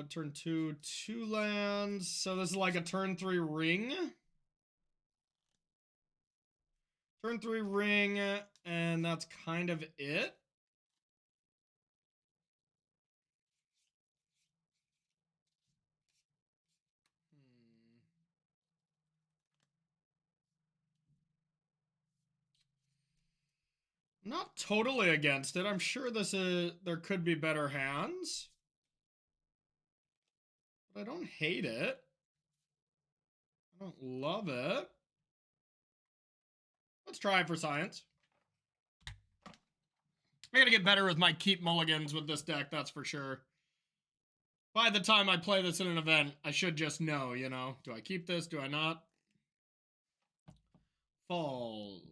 turn 2, 2 lands. So this is like a turn 3 ring. Turn 3 ring, and that's kind of it. Not totally against it. I'm sure there could be better hands. But I don't hate it. I don't love it. Let's try it for science. I gotta get better with my keep mulligans with this deck, that's for sure. By the time I play this in an event, I should just know, you know. Do I keep this? Do I not? Falls.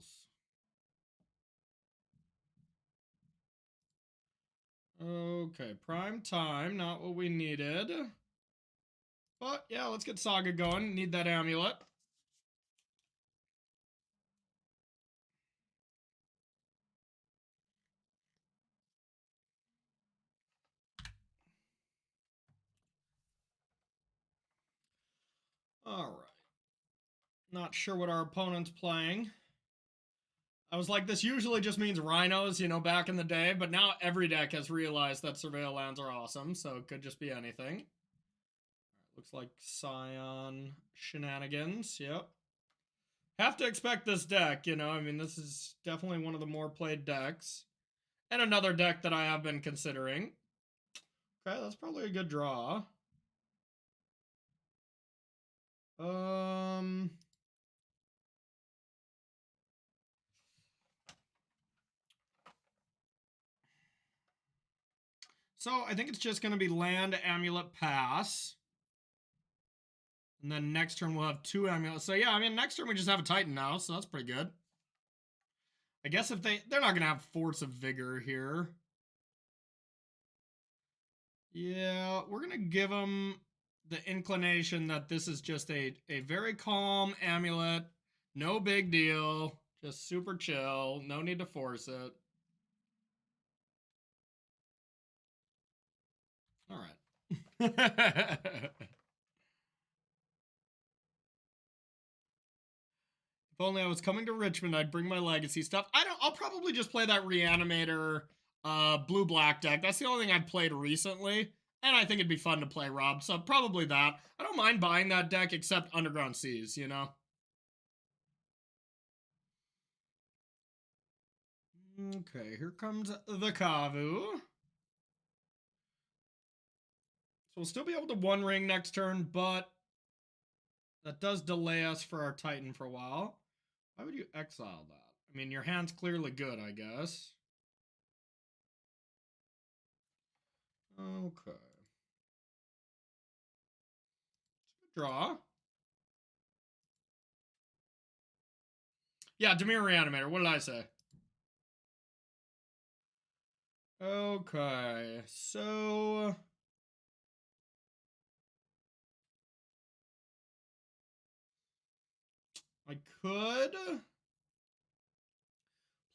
Okay, prime time, not what we needed. But yeah, let's get Saga going. Need that amulet. All right. Not sure what our opponent's playing. I was like, this usually just means rhinos, you know, back in the day, but now every deck has realized that Surveil lands are awesome, so it could just be anything. Looks like Scion shenanigans, yep. Have to expect this deck, you know, I mean, this is definitely one of the more played decks. And another deck that I have been considering. Okay, that's probably a good draw. So I think it's just going to be land, amulet, pass. And then next turn we'll have 2 amulets. So yeah, I mean, next turn we just have a Titan now, so that's pretty good. I guess if they're not going to have Force of Vigor here. Yeah, we're going to give them the inclination that this is just a very calm amulet. No big deal. Just super chill. No need to force it. All right. If only I was coming to Richmond, I'd bring my legacy stuff. I'll probably just play that Reanimator blue-black deck. That's the only thing I've played recently. And I think it'd be fun to play, Rob. So probably that. I don't mind buying that deck except Underground Seas, you know? Okay, here comes the Kavu. So we'll still be able to one ring next turn, but that does delay us for our Titan for a while. Why would you exile that? I mean, your hand's clearly good, I guess. Okay. Draw. Yeah, Dimir Reanimator. What did I say? Okay, so I could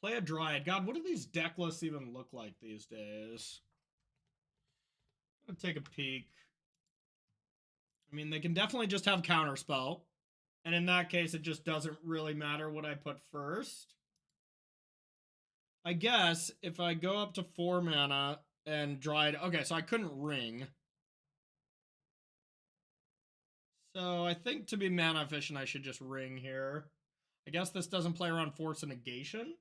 play a Dryad. God, what do these deck lists even look like these days? I'm gonna take a peek. I mean, they can definitely just have Counterspell. And in that case, it just doesn't really matter what I put first. I guess if I go up to 4 mana and Dryad... Okay, so I couldn't ring. So I think to be mana efficient, I should just ring here. I guess this doesn't play around Force of Negation.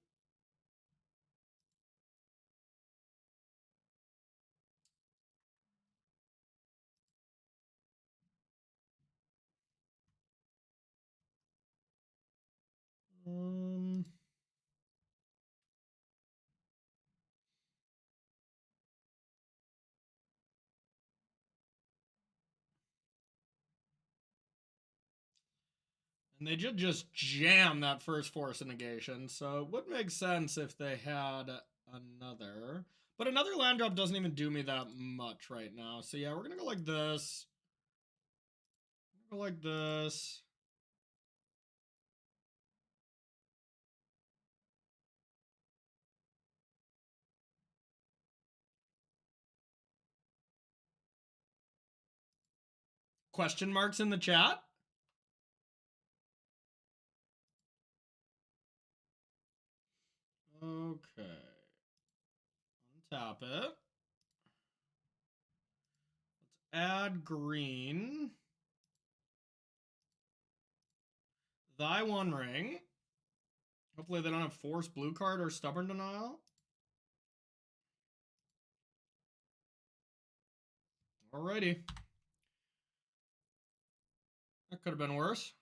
And they did just jam that first Force of Negation, so it would make sense if they had another. But another land drop doesn't even do me that much right now. So yeah, we're gonna go like this. Go like this. question marks in the chat? Okay. Untap it. Let's add green. Thy One Ring. Hopefully they don't have Force Blue card or Stubborn Denial. Alrighty. That could have been worse.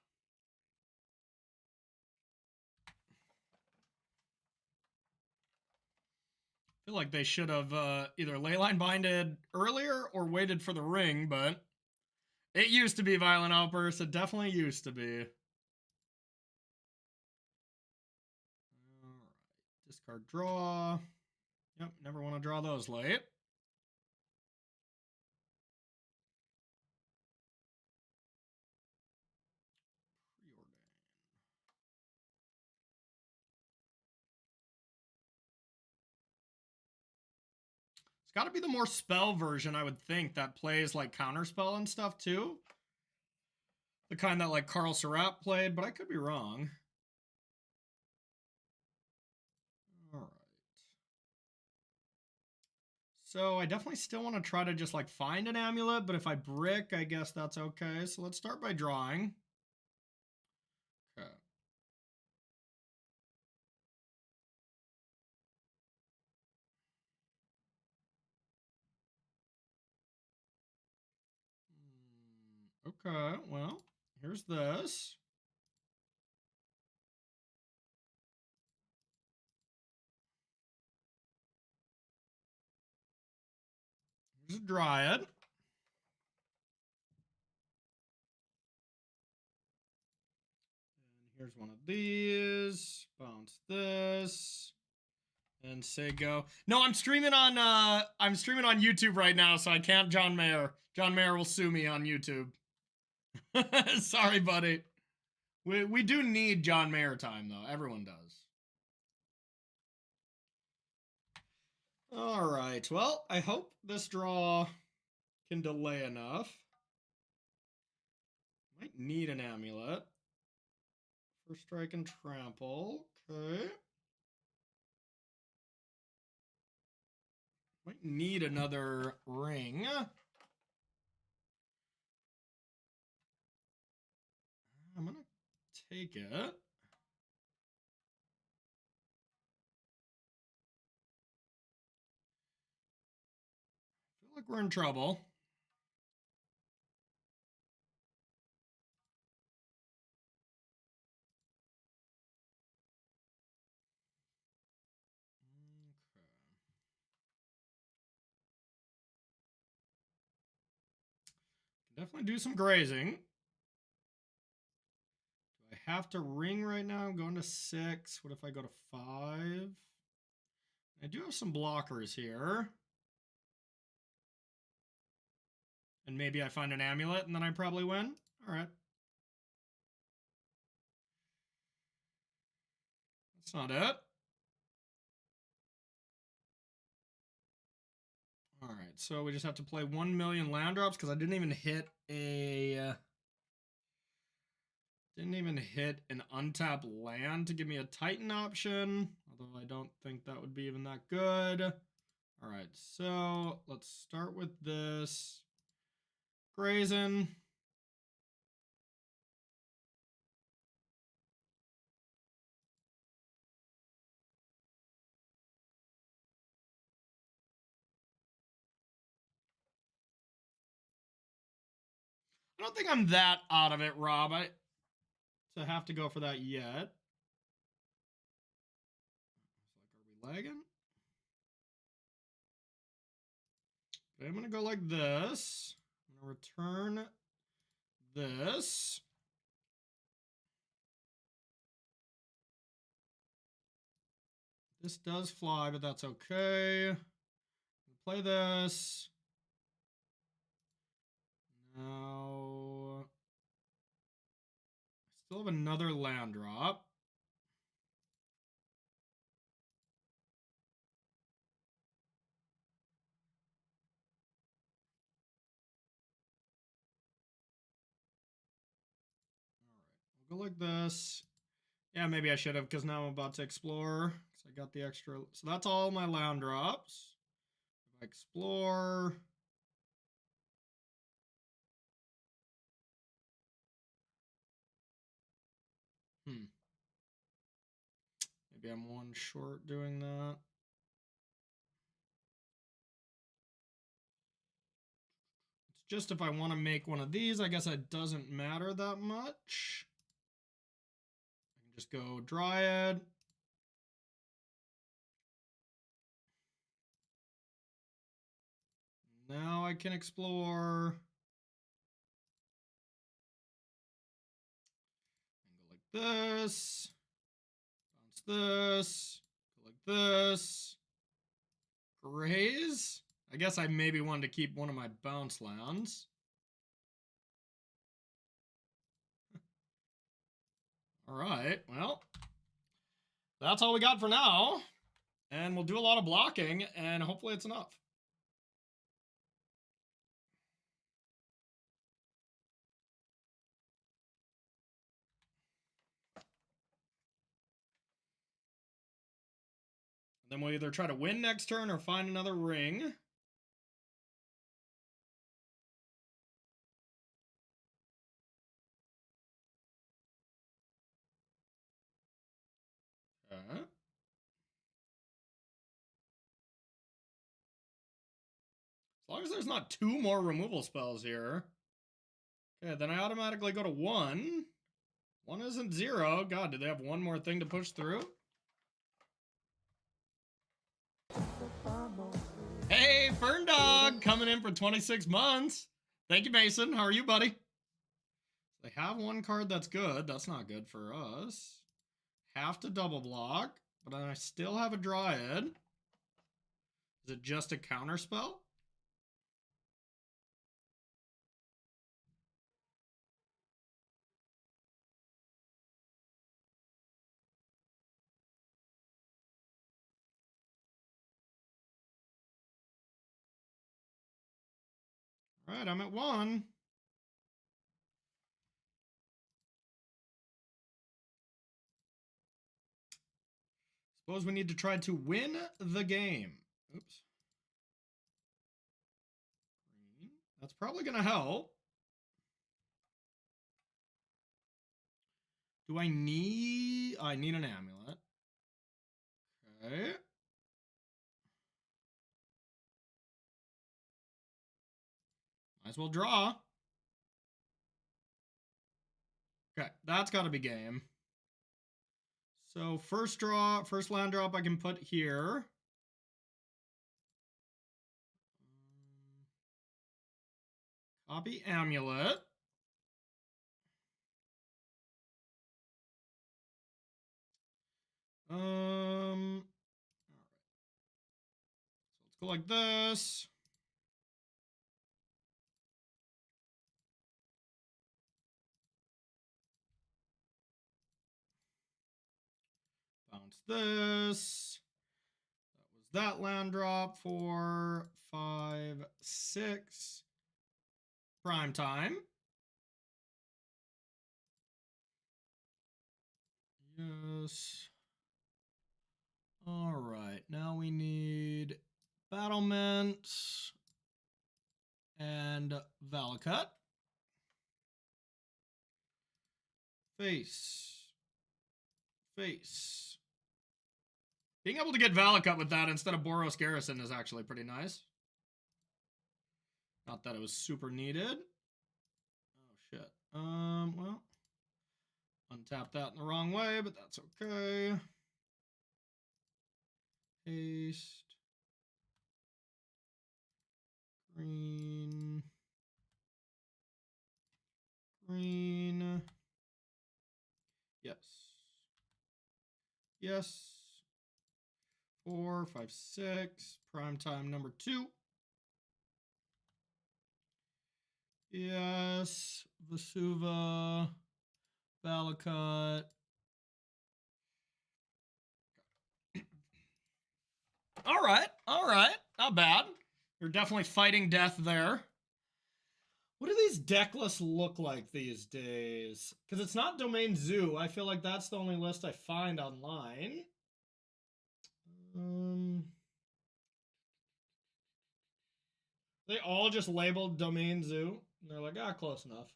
I feel like they should have either Leyline Binded earlier or waited for the ring, but it used to be Violent Outburst. It definitely used to be. Alright. Discard draw. Yep, never want to draw those late. It's got to be the more spell version, I would think, that plays like counterspell and stuff too. The kind that like Carl Surratt played, but I could be wrong. All right. So I definitely still want to try to just like find an amulet, but if I brick, I guess that's okay. So let's start by drawing. Okay. Okay, well, here's this. Here's a Dryad. And here's one of these. Bounce this. And say go. No, I'm streaming on YouTube right now, so I can't John Mayer. John Mayer will sue me on YouTube. Sorry, buddy. We do need John Mayer time though. Everyone does. All right. Well, I hope this draw can delay enough. Might need an amulet. First strike and trample. Okay. Might need another ring. I'm gonna take it. I feel like we're in trouble. Definitely do some grazing. Do I have to ring right now? I'm going to 6. What if I go to 5? I do have some blockers here. And maybe I find an amulet and then I probably win. All right. That's not it. All right, so we just have to play 1 million land drops because I didn't even hit an untapped land to give me a Titan option, although I don't think that would be even that good. All right, so let's start with this. Grazing. I don't think I'm that out of it, Rob. To have to go for that yet. Are we lagging? Okay, I'm gonna go like this. I'm gonna return this. This does fly, but that's okay. Play this. Now, I still have another land drop. Go like this. Yeah, maybe I should have, because now I'm about to explore. So I got the extra. So that's all my land drops. If I explore. Maybe I'm one short doing that. It's just if I want to make one of these, I guess it doesn't matter that much. I can just go Dryad. Now I can explore. And go like this. Bounce this. Go like this. Graze. I guess I maybe wanted to keep one of my bounce lands. All right, well, that's all we got for now. And we'll do a lot of blocking, and hopefully it's enough. Then we'll either try to win next turn or find another ring. Okay. As long as there's not 2 more removal spells here. Okay, then I automatically go to 1. 1 isn't 0. God, do they have one more thing to push through? Hey, Fern Dog, coming in for 26 months. Thank you, Mason. How are you, buddy? They have one card that's good. That's not good for us. Have to double block, but I still have a Dryad. Is it just a counter spell? All right, I'm at 1. Suppose we need to try to win the game. Oops. Green. That's probably going to help. Do I need... I need an amulet. Okay. Might as well draw. Okay, that's got to be game. So first land drop I can put here. Copy amulet. All right. So let's go like this. Bounce this. That was that land drop. 4, 5, 6. Prime time. Yes. All right. Now we need battlements and Valakut. Face. Face. Being able to get Valakut with that instead of Boros Garrison is actually pretty nice. Not that it was super needed. Oh, shit. Well. Untap that in the wrong way, but that's okay. Paste. Green. Green. Yes. Yes. 4, 5, 6. Prime time number 2. Yes. Vesuva. Valakut. All right. All right. Not bad. You're definitely fighting death there. What do these deck lists look like these days? Because it's not Domain Zoo. I feel like that's the only list I find online. They all just labeled Domain Zoo. And they're like, ah, close enough.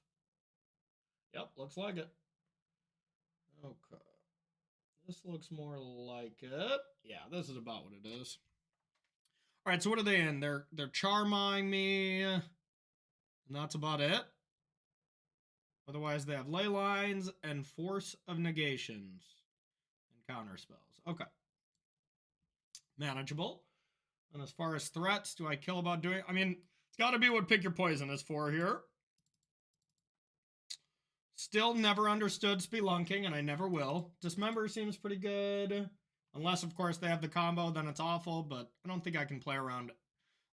Yep, looks like it. Okay. This looks more like it. Yeah, this is about what it is. All right, so what are they in? They're charming me. And that's about it. Otherwise, they have ley lines and force of negations and counter spells. Okay. Manageable. And as far as threats, do I kill about doing? I mean, it's got to be what Pick Your Poison is for here. Still never understood Spelunking, and I never will. Dismember seems pretty good. Unless, of course, they have the combo, then it's awful, but I don't think I can play around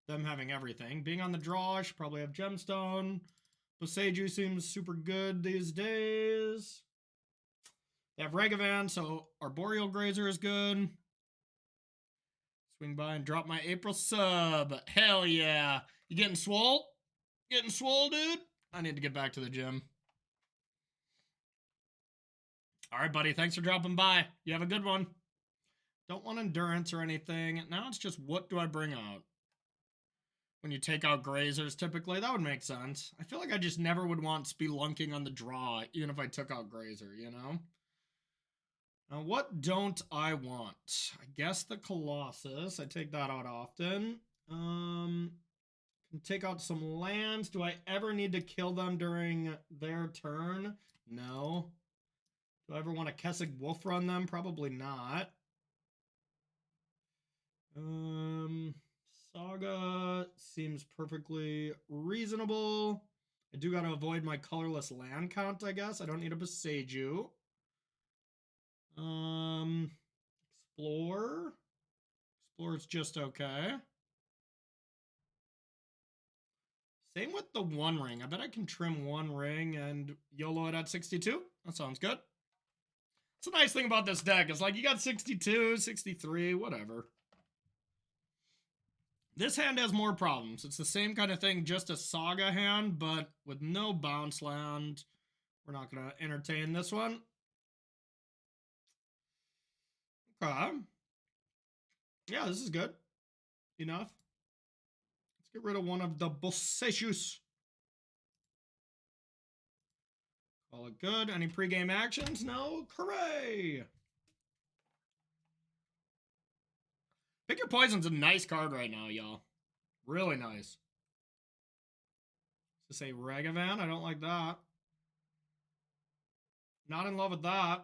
them having everything. Being on the draw, I should probably have Gemstone. Boseiju seems super good these days. They have Regavan, so Arboreal Grazer is good. Swing by and drop my April sub. Hell yeah. You getting swole? Getting swole, dude? I need to get back to the gym. All right, buddy. Thanks for dropping by. You have a good one. Don't want endurance or anything. Now it's just what do I bring out? When you take out Grazers, typically, that would make sense. I feel like I just never would want Spelunking on the draw, even if I took out Grazer, you know? Now, what don't I want? I guess the Colossus. I take that out often. Can take out some lands. Do I ever need to kill them during their turn? No. Do I ever want to Kessig Wolf run them? Probably not. Saga seems perfectly reasonable. I do got to avoid my colorless land count, I guess. I don't need a Boseiju. Explore. Explore's just okay. Same with the One Ring. I bet I can trim One Ring and YOLO it at 62. That sounds good. It's a nice thing about this deck. It's like you got 62, 63, whatever. This hand has more problems. It's the same kind of thing, just a Saga hand, but with no bounce land. We're not going to entertain this one. Okay. Yeah, this is good. Enough. Let's get rid of one of the Boseijus. Call it good. Any pregame actions? No. Hooray! Pick Your Poison's a nice card right now, y'all. Really nice. To say Regavan, I don't like that. Not in love with that.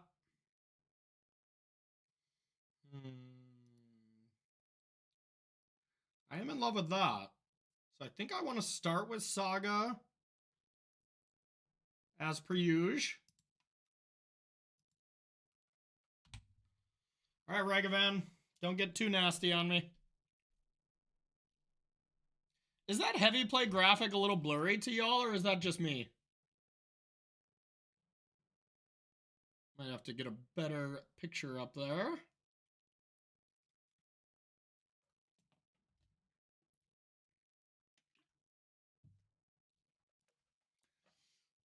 I am in love with that. So I think I want to start with Saga. As per usual. All right, Regavan. Don't get too nasty on me. Is that heavy play graphic a little blurry to y'all, or is that just me? Might have to get a better picture up there.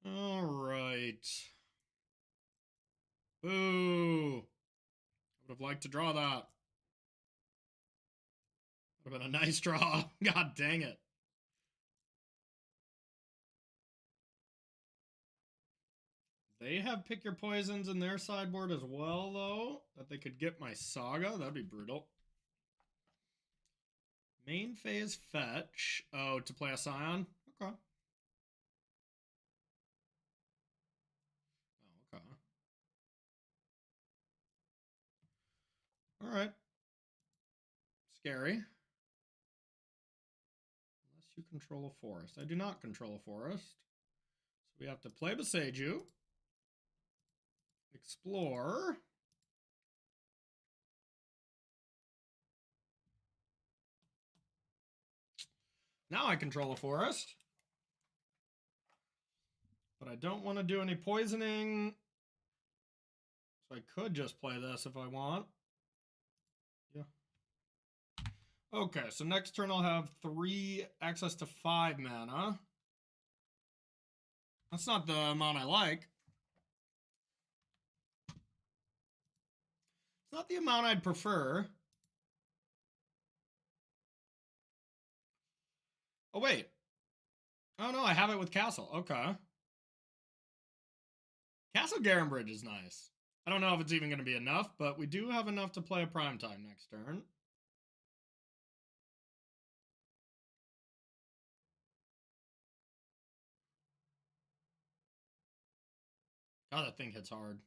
All right. Boo. I would have liked to draw that. Would have been a nice draw. God dang it. They have Pick Your Poisons in their sideboard as well, though, that they could get my Saga. That'd be brutal. Main phase fetch. Oh, to play a Scion? Okay. Oh, okay. All right. Scary. Unless you control a forest. I do not control a forest. So we have to play Boseiju. Explore. Now I control a forest. But I don't want to do any poisoning. So I could just play this if I want. Yeah. Okay, so next turn I'll have 3 access to 5 mana. That's not the amount I like. It's not the amount I'd prefer. Oh, wait. Oh, no, I have it with Castle. Okay. Castle Garenbridge is nice. I don't know if it's even going to be enough, but we do have enough to play a primetime next turn. God, that thing hits hard.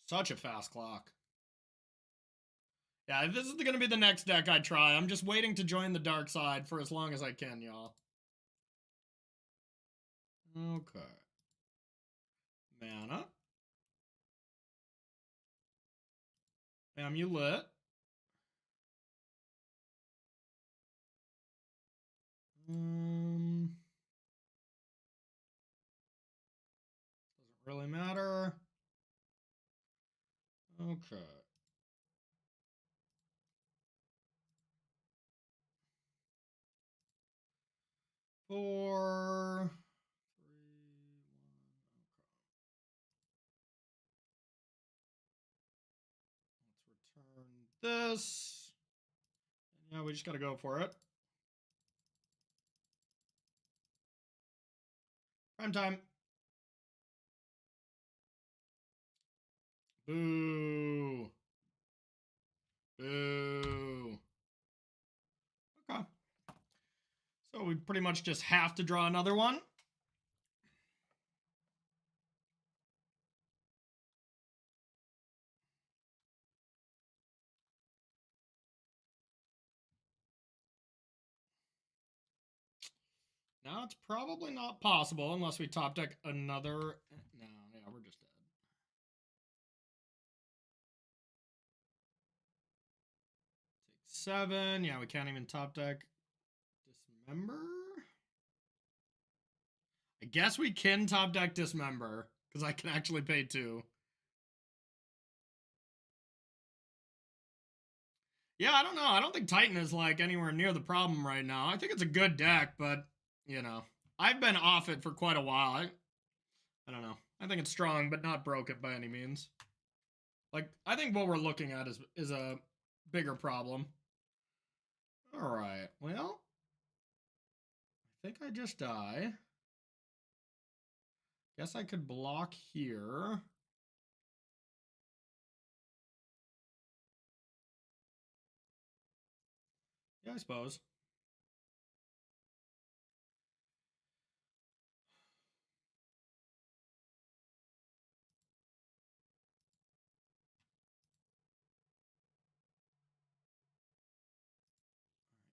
Such a fast clock. Yeah, this is going to be the next deck I try. I'm just waiting to join the dark side for as long as I can, y'all. Okay. Mana. Amulet. Doesn't really matter. Okay. Four, 3, 1. Okay. Let's return this. Yeah, we just gotta go for it. Prime time. Boo. Boo. Okay. So we pretty much just have to draw another one. Now it's probably not possible unless we top deck another. No, yeah, we're just dead. 7. Yeah, we can't even top deck Dismember. I guess we can top deck Dismember because I can actually pay 2. Yeah, I don't know. I don't think Titan is like anywhere near the problem right now. I think it's a good deck, but you know, I've been off it for quite a while. I don't know. I think it's strong, but not broken by any means. Like, I think what we're looking at is a bigger problem. All right. Well, I think I just die. Guess I could block here. Yeah, I suppose.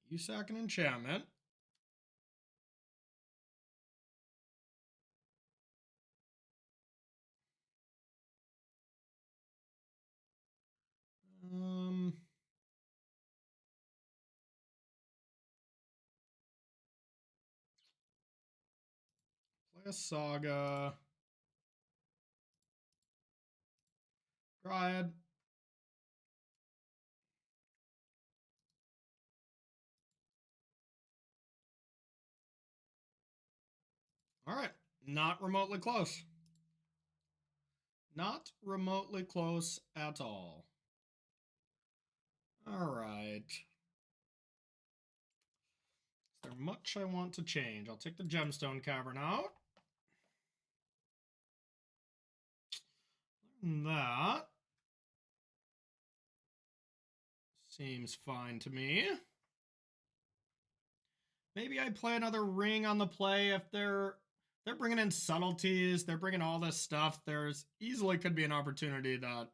You sack an enchantment. Play a Saga. Dryad. All right. Not remotely close. Not remotely close at all. All right. Is there much I want to change? I'll take the Gemstone Cavern out. That seems fine to me. Maybe I play another ring on the play if they're bringing in subtleties, they're bringing all this stuff. There's easily could be an opportunity that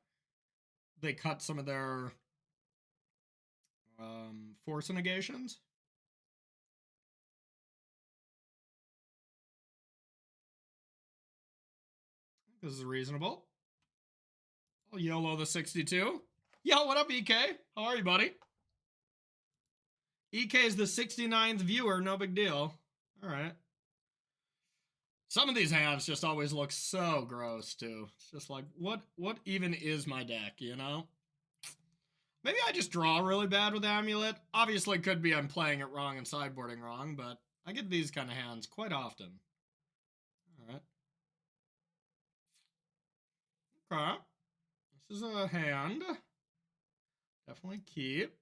they cut some of their force negations. This is reasonable. I'll YOLO the 62. Yo, what up, EK? How are you, buddy? EK is the 69th viewer, no big deal. All right. Some of these hands just always look so gross, too. It's just like, what even is my deck, you know? Maybe I just draw really bad with Amulet. Obviously, could be I'm playing it wrong and sideboarding wrong, but I get these kind of hands quite often. All right. Okay. This is a hand. Definitely keep.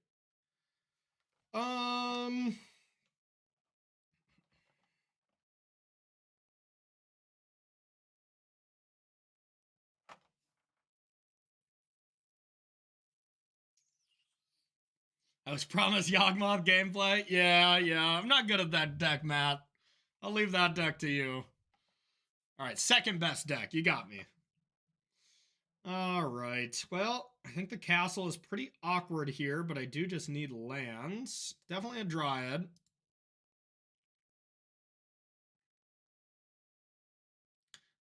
I was promised Yawgmoth gameplay. Yeah. I'm not good at that deck, Matt. I'll leave that deck to you. All right, second best deck. You got me. All right. Well, I think the castle is pretty awkward here, but I do just need lands. Definitely a Dryad.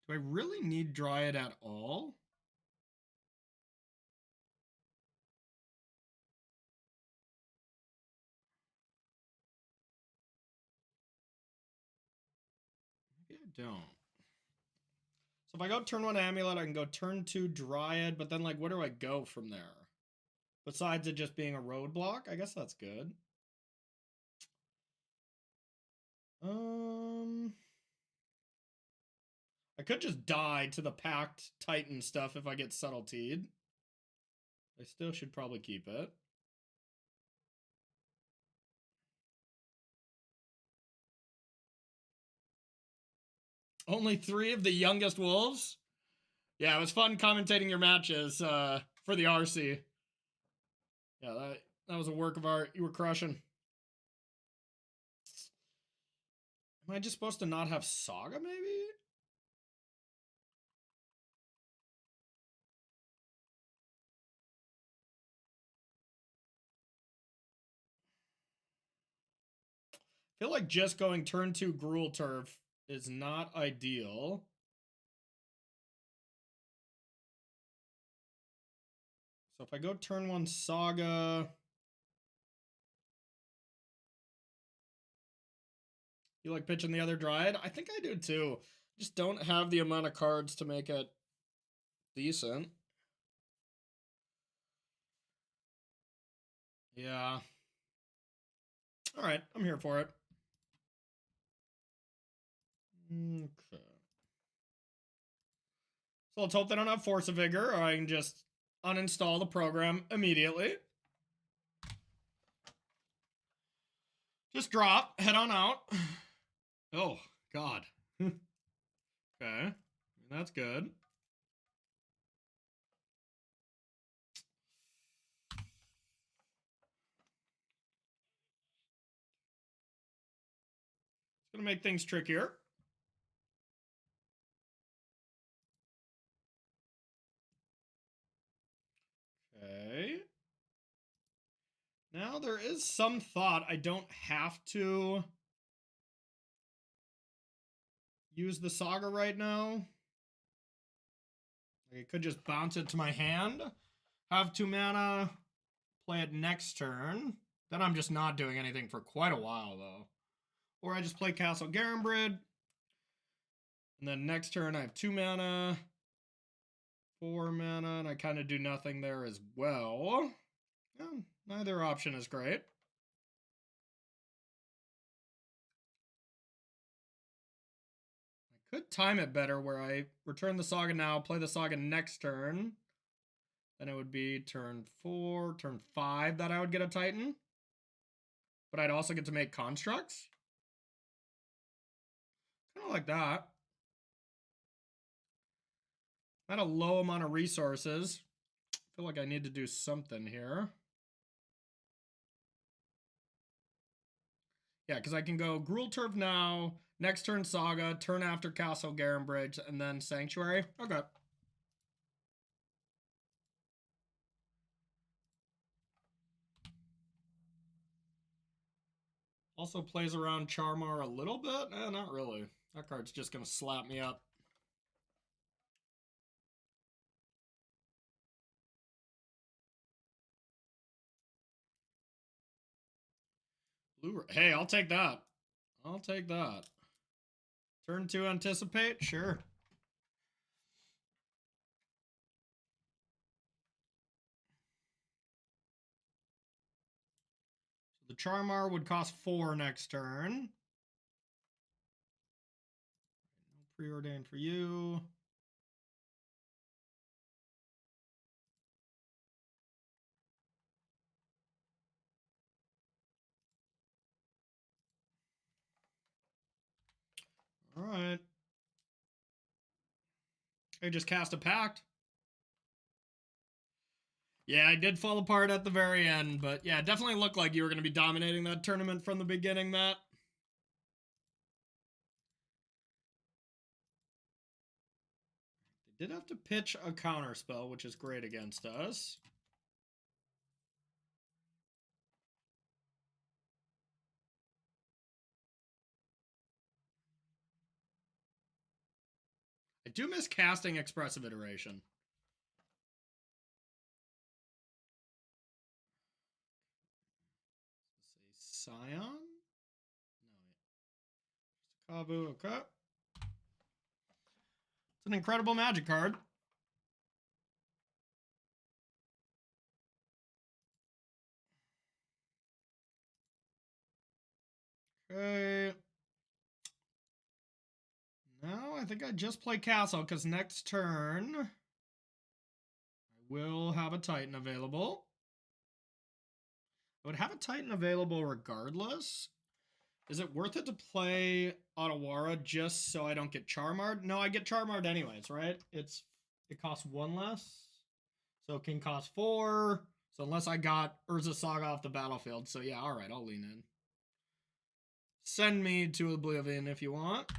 Do I really need Dryad at all? Maybe I don't. So if I go turn 1 Amulet, I can go turn 2 Dryad, but then, like, where do I go from there? Besides it just being a roadblock? I guess that's good. I could just die to the Pact Titan stuff if I get Subtlety'd. I still should probably keep it. Only 3 of the youngest wolves? Yeah, it was fun commentating your matches for the RC. Yeah, that was a work of art. You were crushing. Am I just supposed to not have Saga, maybe? I feel like just going turn 2 Gruul Turf is not ideal. So if I go turn 1 Saga... You like pitching the other Dryad? I think I do too. Just don't have the amount of cards to make it decent. Yeah. Alright, I'm here for it. Okay. So let's hope they don't have Force of Vigor, or I can just uninstall the program immediately. Just drop, head on out. Oh, God. Okay, that's good. It's gonna make things trickier. Okay. Now there is some thought I don't have to use the Saga right now. I could just bounce it to my hand, have 2 mana, play it next turn. Then I'm just not doing anything for quite a while, though. Or I just play Castle Garenbrid. And then next turn I have 2 mana, 4 mana, and I kind of do nothing there as well. Yeah, neither option is great. I could time it better where I return the Saga now, play the Saga next turn. Then it would be turn 4, turn 5 that I would get a Titan. But I'd also get to make constructs. Kind of like that. At a low amount of resources. I feel like I need to do something here. Yeah, because I can go Gruul Turf now, next turn Saga, turn after Castle Garenbridge, and then Sanctuary. Okay. Also plays around Charmar a little bit. Not really. That card's just going to slap me up. Blue. Hey, I'll take that. I'll take that. Turn 2 Anticipate? Sure. Charmar would cost 4 next turn. No preordained for you. All right. I just cast a pact. Yeah, I did fall apart at the very end, but yeah, it definitely looked like you were going to be dominating that tournament from the beginning, Matt. They did have to pitch a counterspell, which is great against us. I do miss casting Expressive Iteration. Scion? No. Kavu, okay. It's an incredible Magic card. Okay. Now I think I just play Castle because next turn I will have a Titan available. I would have a Titan available regardless. Is it worth it to play Otawara just so I don't get Charmard? No, I get Charmard anyways, right? It costs 1 less. So it can cost 4. So unless I got Urza Saga off the battlefield. So yeah, alright, I'll lean in. Send me to Oblivion if you want.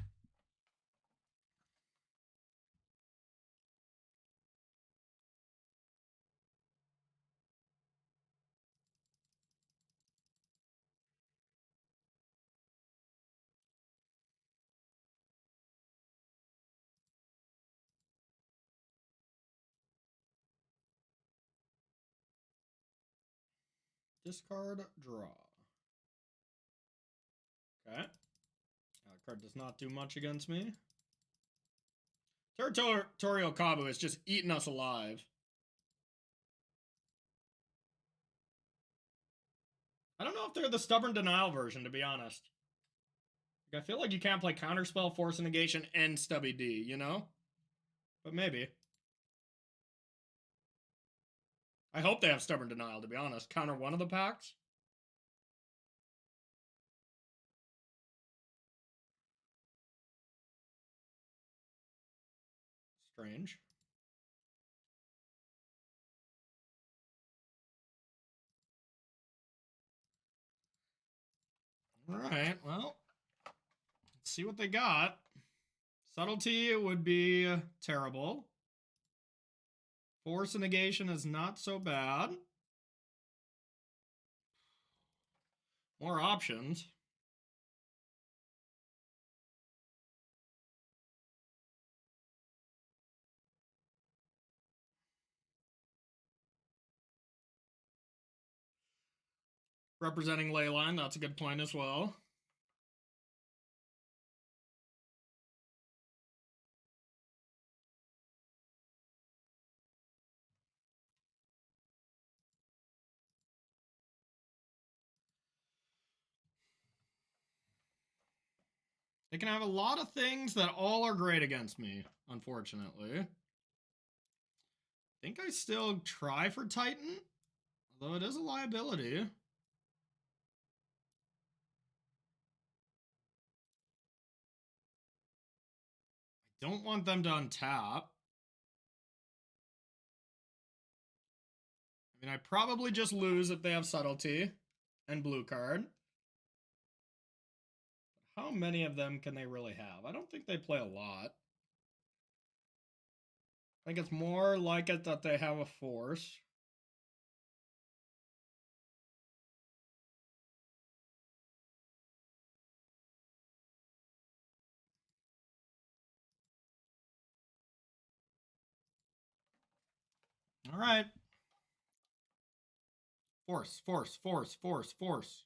Discard, draw. Okay. That card does not do much against me. Territorial Kabu is just eating us alive. I don't know if they're the Stubborn Denial version, to be honest. Like, I feel like you can't play Counterspell, Force Negation, and Stubby D, you know? But maybe. I hope they have Stubborn Denial, to be honest. Counter one of the packs. Strange. Alright, well. Let's see what they got. Subtlety would be terrible. Force Negation is not so bad. More options. Representing Leyline, that's a good point as well. They can have a lot of things that all are great against me, unfortunately. I think I still try for Titan, although it is a liability. I don't want them to untap. I mean, I probably just lose if they have Subtlety and blue card. How many of them can they really have? I don't think they play a lot. I think it's more like it that they have a force. All right. Force, force, force, force, force.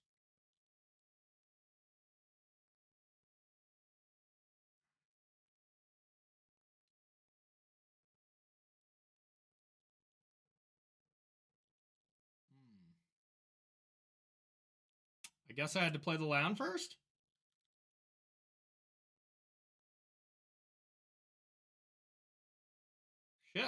guess I had to play the land first? Shit.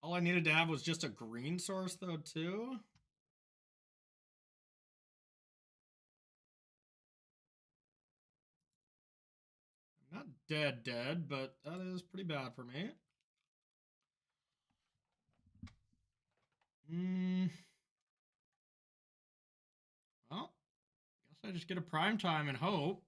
All I needed to have was just a green source, though, too. I'm not dead, but that is pretty bad for me. Well, guess I just get a prime time and hope.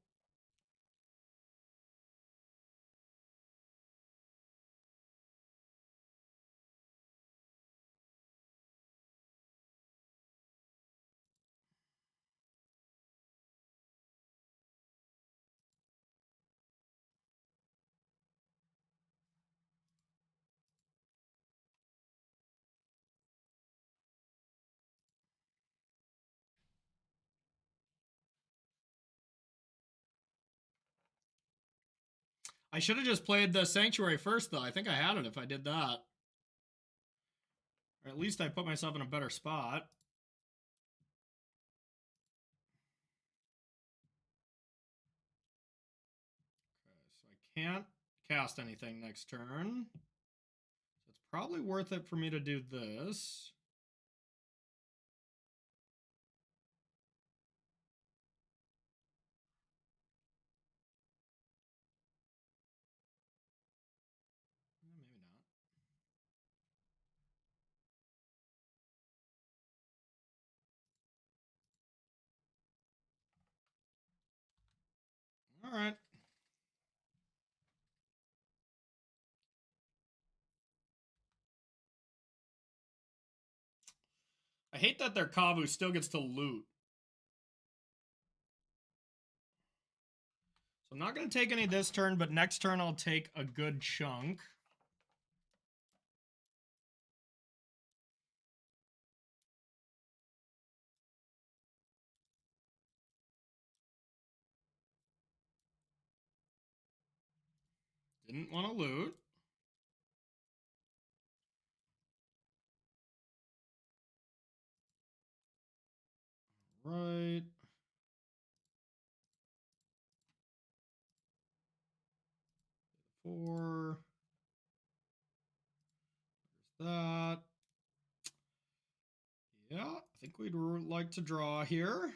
I should have just played the Sanctuary first, though. I think I had it if I did that. Or at least I put myself in a better spot. Okay, so I can't cast anything next turn. So it's probably worth it for me to do this. Maybe not. All right. I hate that their Kavu still gets to loot. So I'm not going to take any this turn, but next turn I'll take a good chunk. Didn't want to loot. Right. Four. There's that. Yeah, I think we'd like to draw here.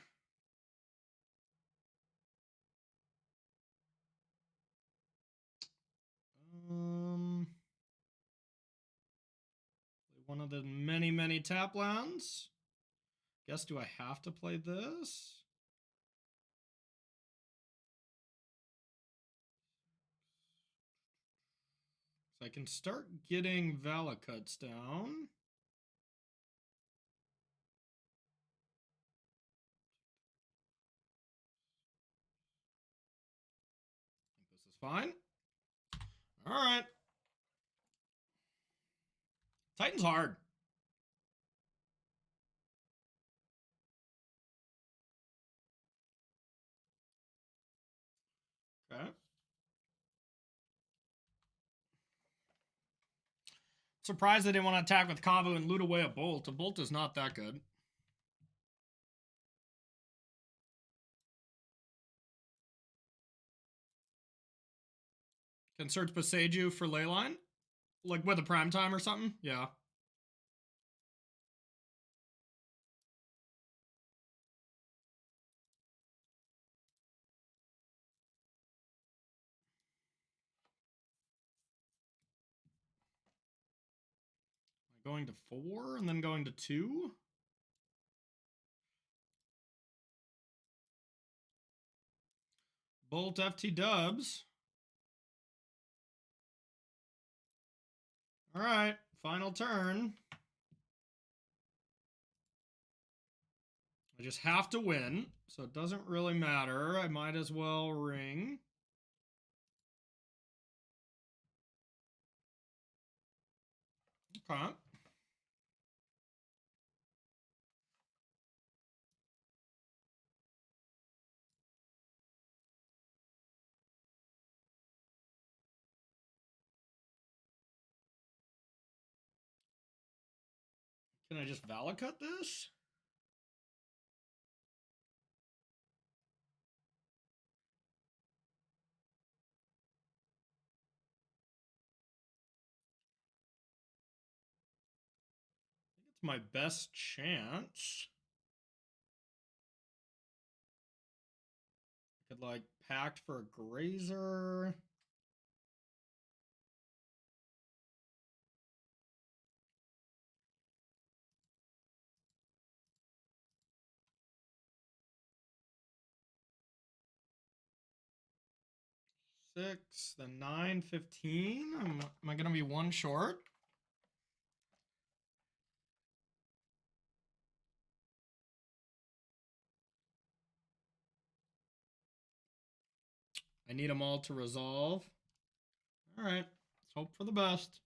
One of the many tap lands. Guess, do I have to play this? So I can start getting Valakuts down. I think this is fine. All right. Titan's hard. Okay. Surprised they didn't want to attack with Kavu and loot away a Bolt. A Bolt is not that good. Can search Boseiju for Leyline? Like with a prime time or something? Yeah. Going to 4 and then going to 2. Bolt FT dubs. All right, final turn. I just have to win, so it doesn't really matter. I might as well ring. Okay. Can I just valid cut this? I think it's my best chance. I could like pact for a grazer. Six, then 9, 15. Am I going to be one short? I need them all to resolve. All right, let's hope for the best.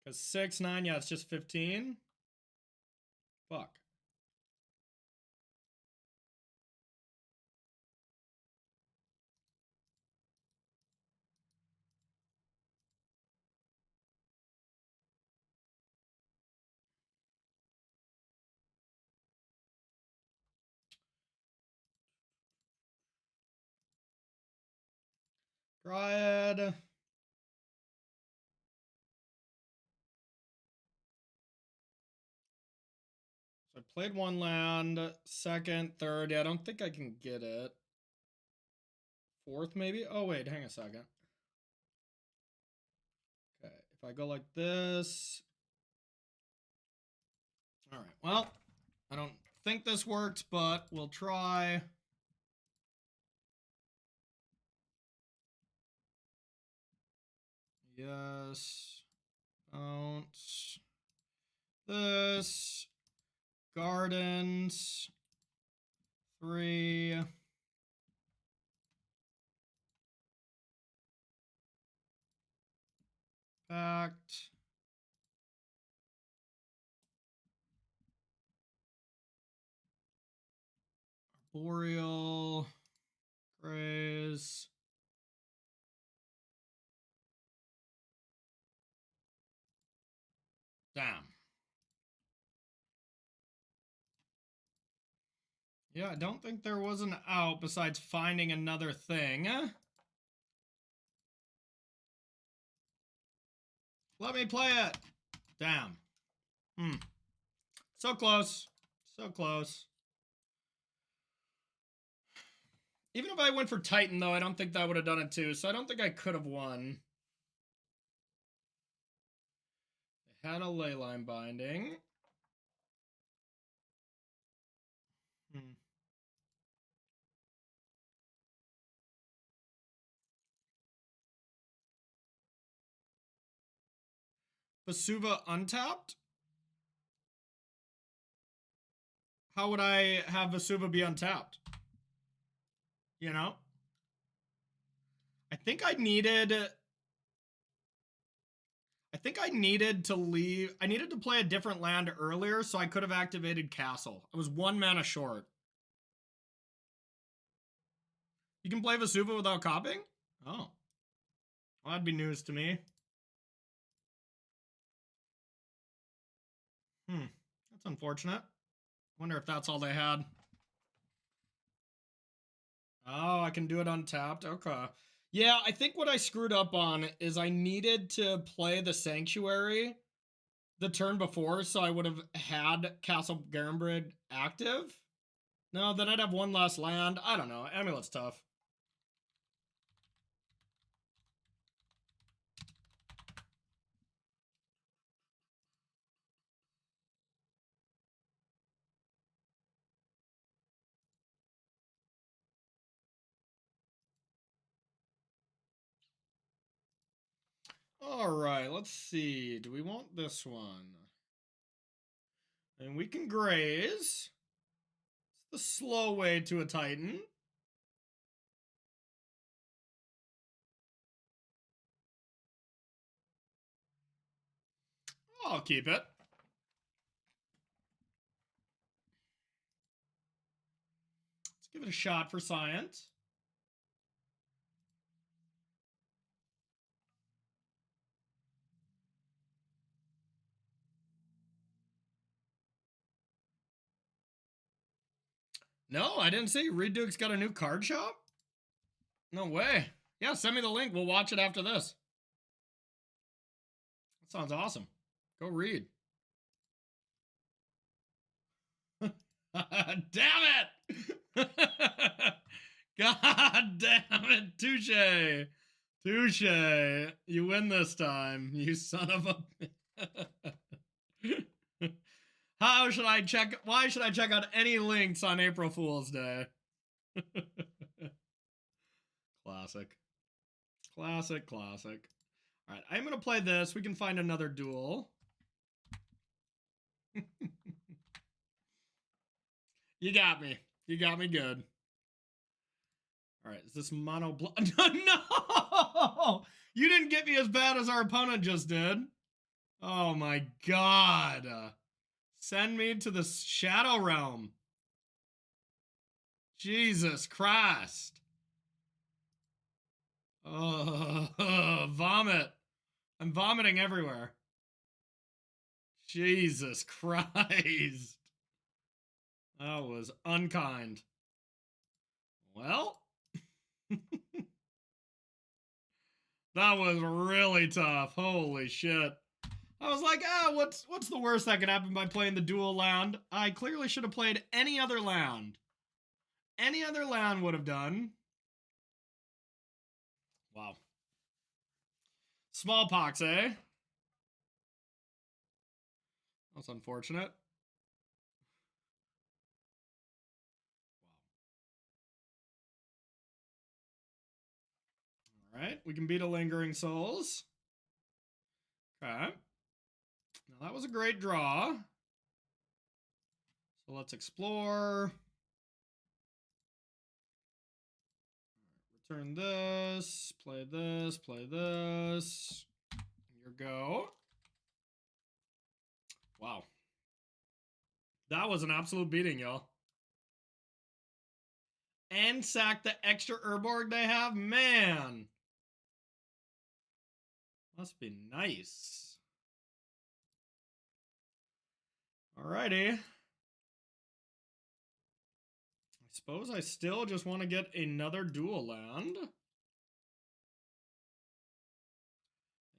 Because 6, 9, yeah, it's just 15. Fuck. Dryad. So I played one land, second, third. Yeah, I don't think I can get it. Fourth, maybe? Oh, wait, hang a second. Okay, if I go like this. All right, well, I don't think this works, but we'll try. Yes. Bounce. This. Gardens. 3. Pact. Arboreal. Graze. Damn. Yeah, I don't think there was an out besides finding another thing. Let me play it. Damn. So close. So close. Even if I went for Titan, though, I don't think that would have done it too. So I don't think I could have won. They had a leyline binding. Vesuva untapped? How would I have Vesuva be untapped? You know? I think I needed to leave. I needed to play a different land earlier, so I could have activated Castle. I was 1 mana short. You can play Vesuva without copying? Oh. Well, that'd be news to me. That's unfortunate. Wonder if that's all they had. Oh, I can do it untapped? Okay. Yeah, I think what I screwed up on is I needed to play the Sanctuary the turn before, so I would have had Castle Garenbrid active. No, then I'd have one last land. I don't know. Amulet's tough. All right, let's see. Do we want this one? And we can graze. It's The slow way to a Titan. I'll keep it. Let's give it a shot for science. No, I didn't see. Reed Duke's got a new card shop? No way. Yeah, send me the link. We'll watch it after this. That sounds awesome. Go read. Damn it! God damn it. Touche. Touche. You win this time, you son of a... How should I check? Why should I check out any links on April Fool's Day? Classic. Classic, classic. All right, I'm going to play this. We can find another duel. You got me. You got me good. All right, is this mono... No! You didn't get me as bad as our opponent just did. Oh my god. Send me to the Shadow Realm. Jesus Christ. Oh, vomit. I'm vomiting everywhere. Jesus Christ. That was unkind. Well, that was really tough. Holy shit. I was like, what's the worst that could happen by playing the dual land? I clearly should have played any other land. Any other land would have done. Wow. Smallpox, eh? That's unfortunate. Wow. All right, we can beat a Lingering Souls. Okay. Now that was a great draw. So let's explore. Return this, play this, play this. Here go. Wow. That was an absolute beating, y'all. And sack the extra Urborg they have? Man. Must be nice. Alrighty. I suppose I still just want to get another dual land.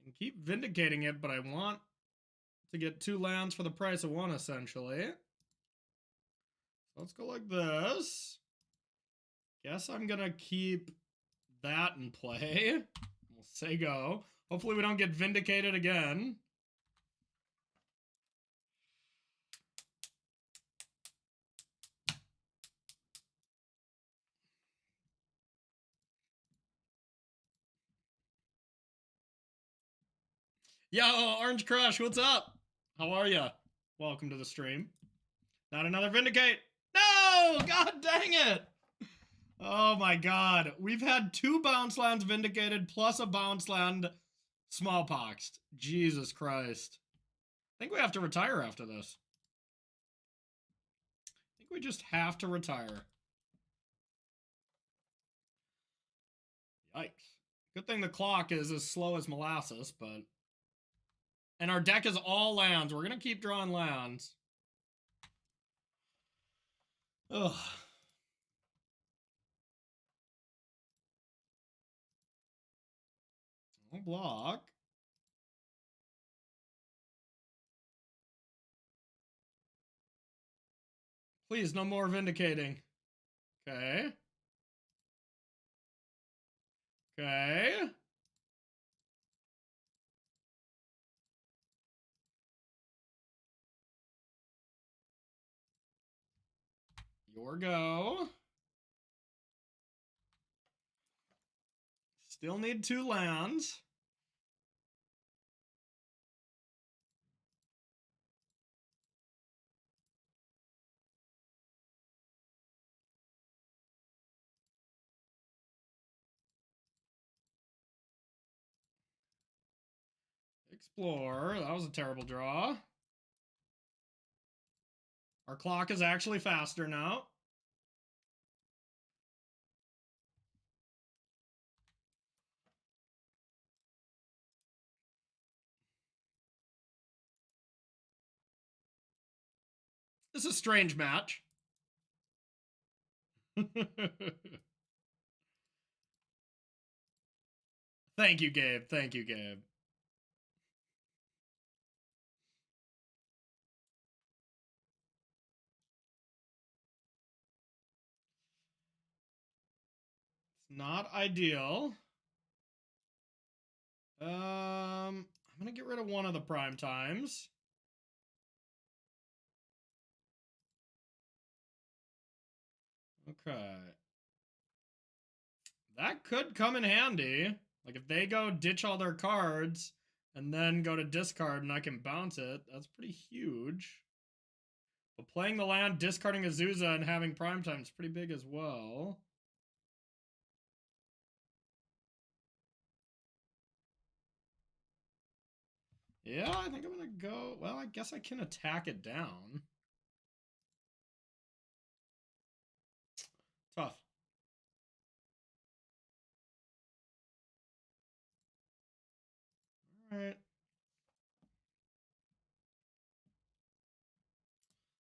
And keep vindicating it, but I want to get 2 lands for the price of 1, essentially. So let's go like this. Guess I'm gonna keep that in play. We'll say go. Hopefully we don't get vindicated again. Yo, Orange Crush, what's up? How are ya? Welcome to the stream. Not another Vindicate. No! God dang it! Oh my god. We've had 2 bounce lands vindicated plus a bounce land smallpoxed. Jesus Christ. I think we have to retire after this. I think we just have to retire. Yikes. Good thing the clock is as slow as molasses, but... And our deck is all lands. We're going to keep drawing lands. Ugh. No block. Please, no more vindicating. Okay. Okay. Your go. Still need 2 lands. Explore. That was a terrible draw. Our clock is actually faster now. This is a strange match. Thank you, Gabe. Thank you, Gabe. It's not ideal. I'm gonna get rid of one of the prime times. Okay. That could come in handy. Like if they go ditch all their cards and then go to discard and I can bounce it, that's pretty huge. But playing the land, discarding Azusa, and having prime time is pretty big as well. Yeah, I think I'm gonna go. Well, I guess I can attack it down. Tough. All right.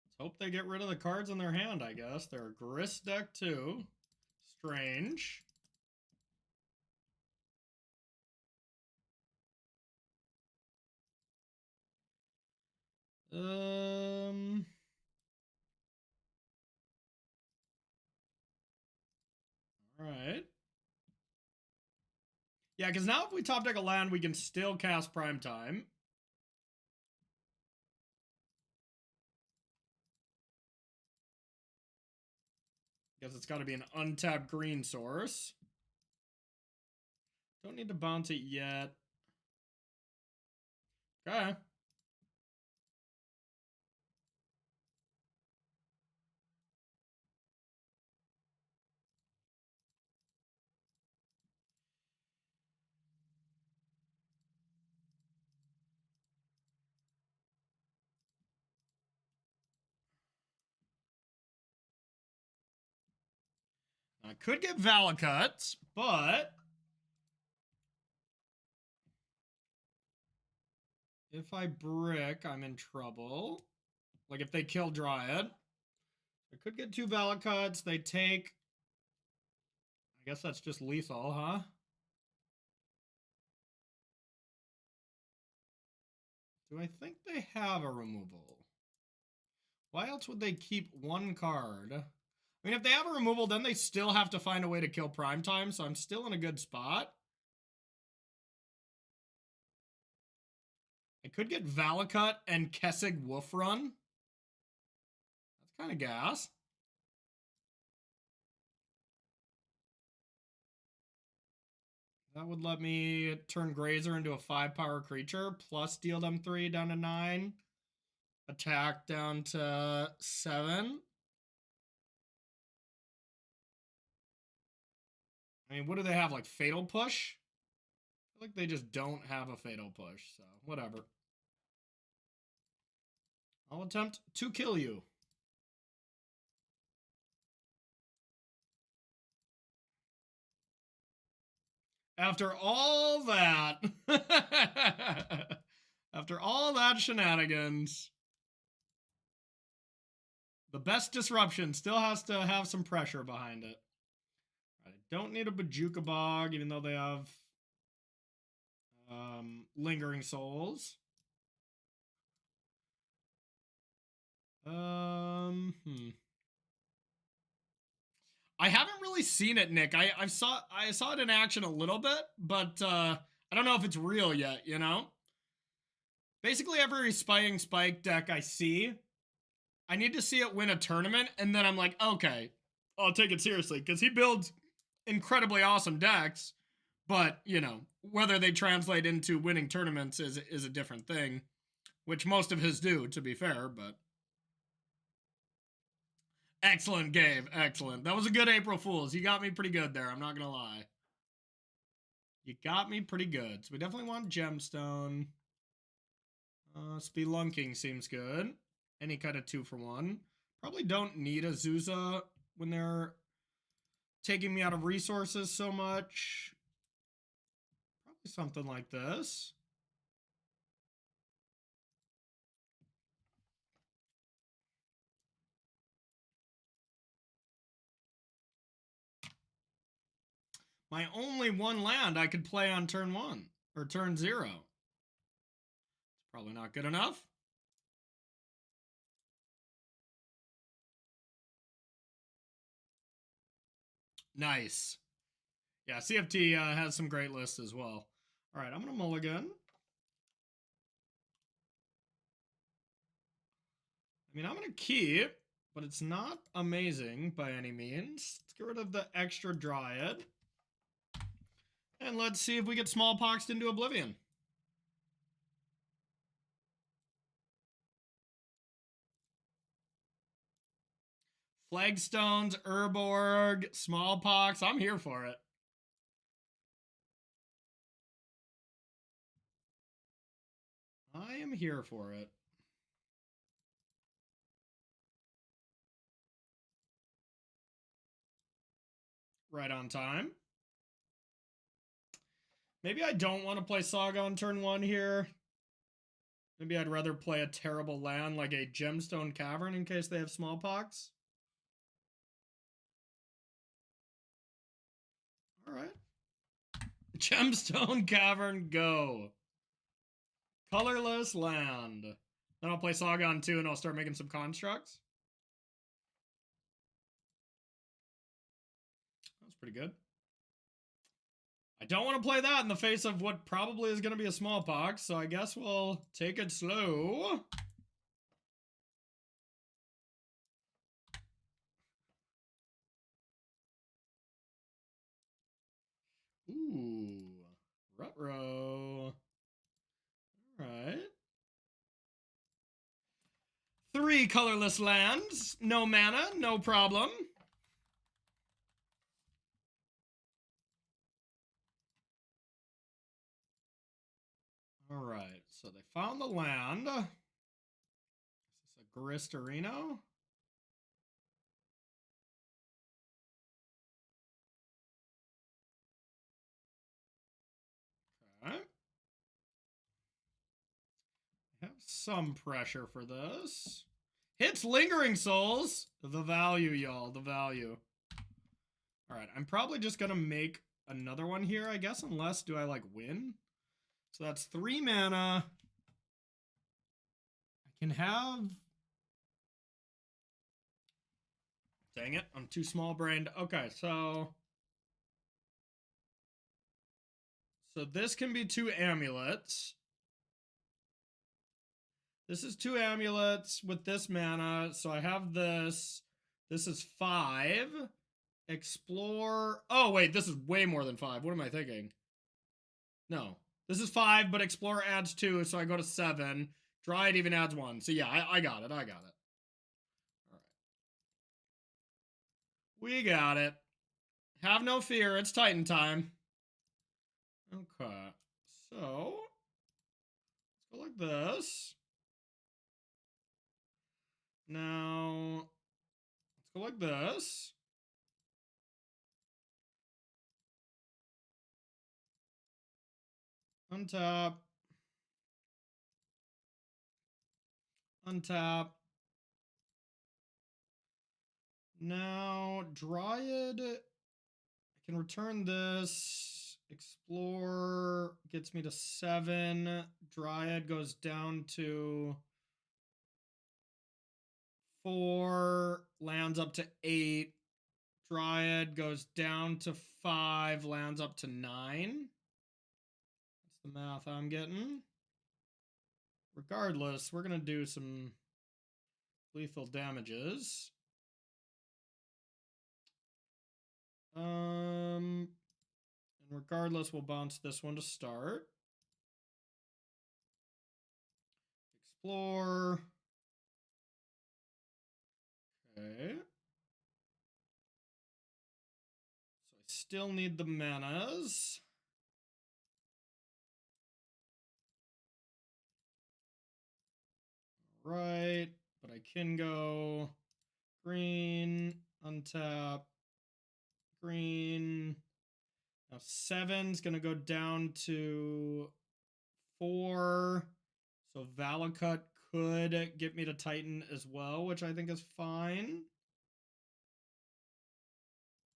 Let's hope they get rid of the cards in their hand, I guess. They're a Grist deck too. Strange. Alright. Yeah, because now if we top deck a land, we can still cast Prime Time. Guess it's got to be an untapped green source. Don't need to bounce it yet. Okay. I could get Valacuts, but if I brick, I'm in trouble. Like if they kill Dryad. I could get 2 Valacuts. They take... I guess that's just lethal, huh? Do I think they have a removal? Why else would they keep one card? I mean, if they have a removal, then they still have to find a way to kill Prime Time, so I'm still in a good spot. I could get Valacut and Kessig Wolf Run. That's kind of gas. That would let me turn Grazer into a 5-power creature, plus deal them 3 down to 9. Attack down to 7. I mean, what do they have? Like Fatal Push? I feel like they just don't have a Fatal Push, so whatever. I'll attempt to kill you. After all that, after all that shenanigans, the best disruption still has to have some pressure behind it. I don't need a Bajuka Bog, even though they have Lingering Souls. I haven't really seen it, Nick. I saw it in action a little bit, but I don't know if it's real yet, you know? Basically every Spying Spike deck I see, I need to see it win a tournament, and then I'm like, okay, I'll take it seriously, because he builds incredibly awesome decks, but, you know, whether they translate into winning tournaments is a different thing, which most of his do, to be fair, but... Excellent, Gabe. Excellent. That was a good April Fool's. You got me pretty good there. I'm not going to lie. You got me pretty good. So we definitely want Gemstone. Spelunking seems good. Any kind of 2-for-1. Probably don't need a Zuza when they're taking me out of resources so much. Probably something like this. My only one land I could play on turn 1 or turn 0. It's probably not good enough. Nice. Yeah, CFT has some great lists as well. All right, I'm going to mulligan. I mean, I'm going to keep, but it's not amazing by any means. Let's get rid of the extra Dryad. And let's see if we get smallpoxed into oblivion. Flagstones, Urborg, smallpox. I'm here for it. I am here for it. Right on time. Maybe I don't want to play Saga on turn 1 here. Maybe I'd rather play a terrible land like a Gemstone Cavern in case they have smallpox. All right. Gemstone Cavern, go. Colorless land. Then I'll play Saga on 2 and I'll start making some constructs. That's pretty good. I don't want to play that in the face of what probably is going to be a smallpox, so I guess we'll take it slow. Ooh, ruh-roh. All right. 3 colorless lands, no mana, no problem. All right, so they found the land. Is this a Gristorino? Okay. I have some pressure for this. Hits Lingering Souls. The value, y'all, the value. All right, I'm probably just going to make another one here, I guess, unless do I, like, win? So that's 3 mana. I can have... Dang it, I'm too small-brained. Okay, so this can be 2 amulets. This is 2 amulets with this mana, so I have this. This is 5. Explore... Oh, wait, this is way more than 5. What am I thinking? No. This is 5, but Explore adds 2, so I go to 7. Dryad even adds 1. So yeah, I got it. I got it. All right. We got it. Have no fear. It's Titan time. Okay. So, let's go like this. Now, let's go like this. Untap. Untap. Now, Dryad, I can return this. Explore gets me to 7. Dryad goes down to 4. Lands up to 8. Dryad goes down to 5. Lands up to 9. That's the math I'm getting. Regardless, we're going to do some lethal damages. And regardless, we'll bounce this one to start. Explore. Okay. So I still need the manas. Right, but I can go green, untap, green. Now 7's gonna go down to 4. So Valakut could get me to Titan as well, which I think is fine.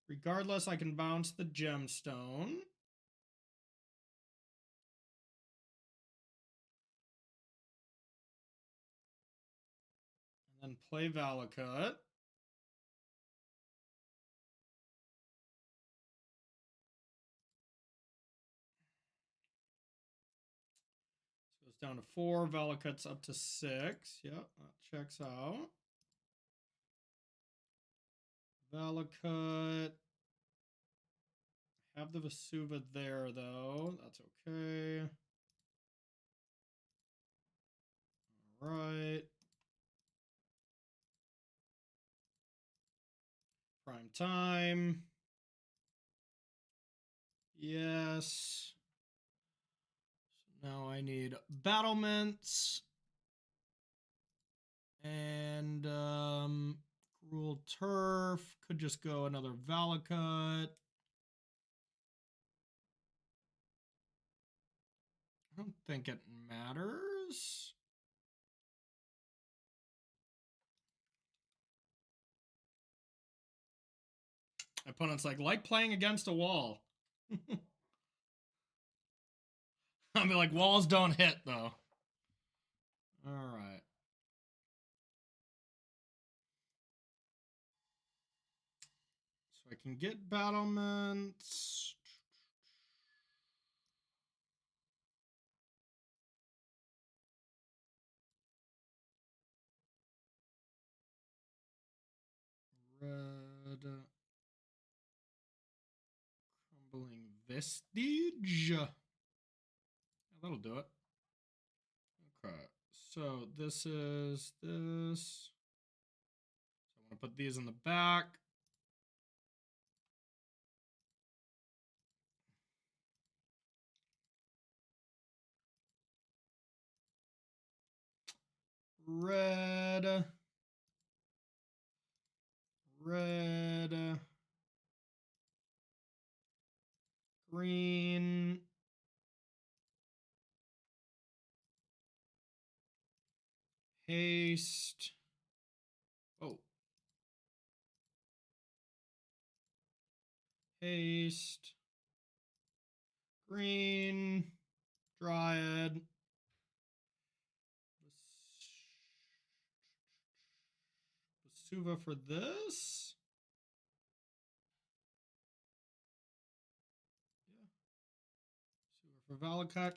Regardless, I can bounce the gemstone. And then play Valakut. So it's down to 4. Valakut's up to 6. Yep, that checks out. Valakut. Have the Vesuva there, though. That's okay. All right. Prime time. Yes. So now I need battlements. And Cruel Turf. Could just go another Valakut. I don't think it matters. My opponent's like playing against a wall. I mean, like, walls don't hit, though. All right. So I can get battlements. Red. Crumbling Vestige. Yeah, that'll do it. Okay. So this is this. So I want to put these in the back. Red. Red. Green. Haste. Oh. Haste. Green. Dryad. Vesuva for this. Yeah. Vesuva for Valakut.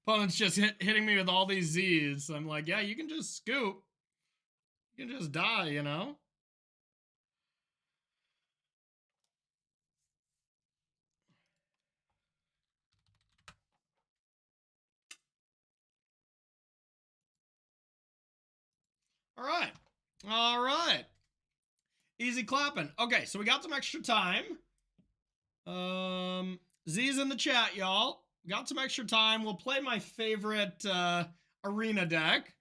Opponent's just hitting me with all these Z's. I'm like, yeah, you can just scoop. You can just die, you know? All right. All right. Easy clapping. Okay, so we got some extra time. Z's in the chat, y'all. Got some extra time. We'll play my favorite arena deck.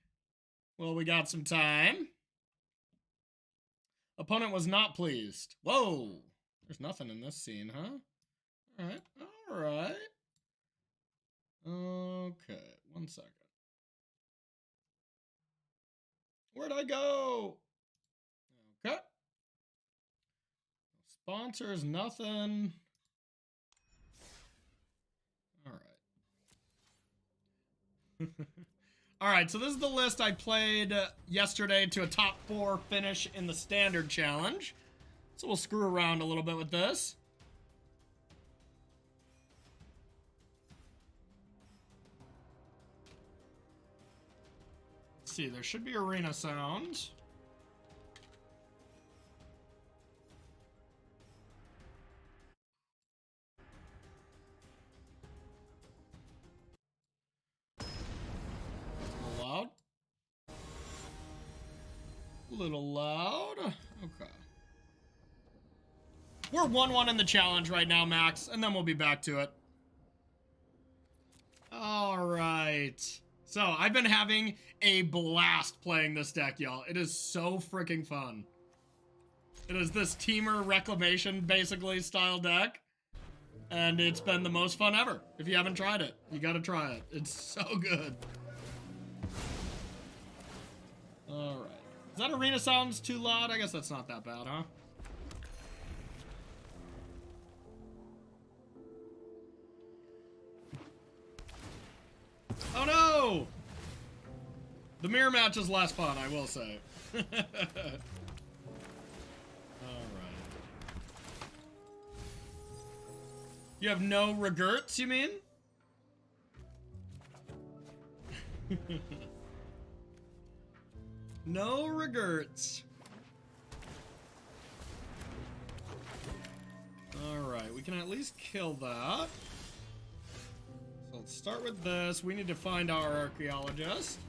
Well, we got some time. Opponent was not pleased. Whoa. There's nothing in this scene, huh? All right. All right. Okay. 1 second. Where'd I go? Okay. Sponsors, nothing. All right. All right, so this is the list I played yesterday to a top 4 finish in the standard challenge. So we'll screw around a little bit with this. Let's see, there should be arena sounds. A little loud. A little loud. Okay. We're 1-1 in the challenge right now, Max, and then we'll be back to it. All right. So, I've been having a blast playing this deck, y'all. It is so freaking fun. It is this Teamer Reclamation, basically, style deck. And it's been the most fun ever. If you haven't tried it, you gotta try it. It's so good. Alright. Is that arena sounds too loud? I guess that's not that bad, huh? Oh no! The mirror match is less fun, I will say. You have no regrets, you mean? No regrets. Alright, we can at least kill that. So let's start with this. We need to find our archaeologist.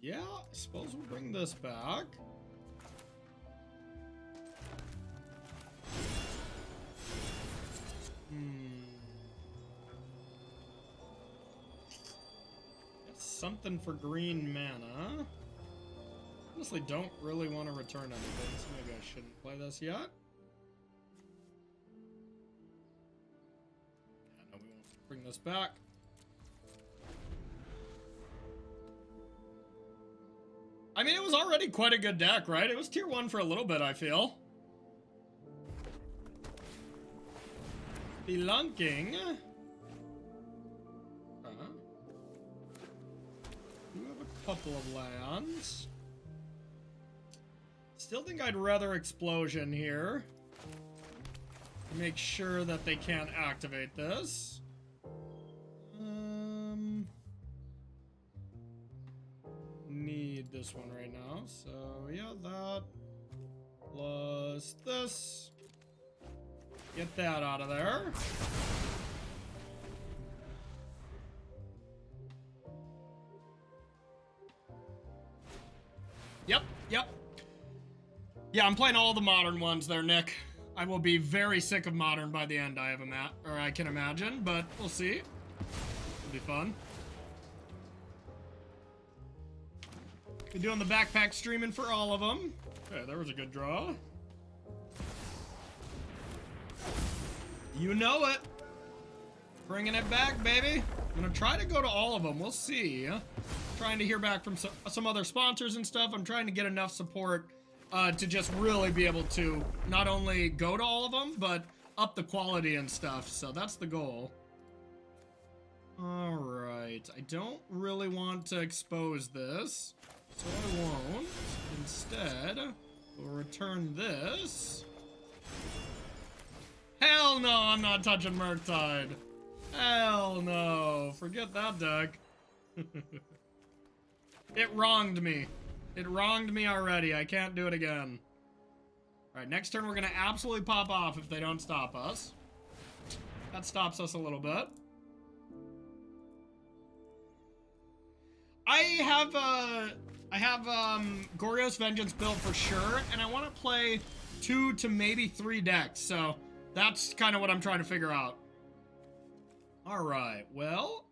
Yeah, I suppose we'll bring this back. Something for green mana. Honestly, don't really want to return anything, so maybe I shouldn't play this yet. Yeah, no, we won't bring this back. I mean, it was already quite a good deck, right? It was tier 1 for a little bit, I feel. Belunking. Couple of lands. Still think I'd rather explosion here. Make sure that they can't activate this. Need this one right now. So yeah, that plus this. Get that out of there. Yep. Yeah, I'm playing all the modern ones there, Nick. I will be very sick of modern by the end, I can imagine, but we'll see. It'll be fun. Be doing the backpack streaming for all of them. Okay, there was a good draw. You know it. Bringing it back, baby. I'm gonna try to go to all of them. We'll see. Trying to hear back from some other sponsors and stuff. I'm trying to get enough support to just really be able to not only go to all of them, but up the quality and stuff. So that's the goal. All right. I don't really want to expose this, so I won't. Instead, we'll return this. Hell no, I'm not touching Murktide. Hell no. Forget that deck. It wronged me. It wronged me already. I can't do it again. Alright, next turn we're gonna absolutely pop off if they don't stop us. That stops us a little bit. I have Goryo's Vengeance built for sure, and I want to play 2 to maybe 3 decks, so that's kind of what I'm trying to figure out. Alright, well,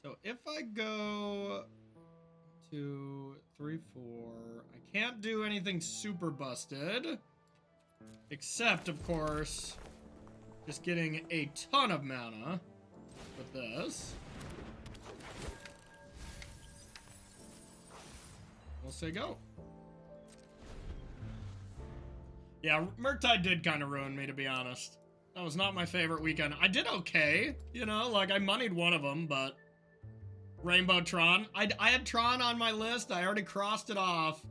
so if I go 2, 3, 4, I can't do anything super busted, except, of course, just getting a ton of mana with this. We'll say go. Yeah, Murktide did kind of ruin me, to be honest. That was not my favorite weekend. I did okay, you know, like I moneyed one of them, but Rainbow Tron. I had Tron on my list. I already crossed it off.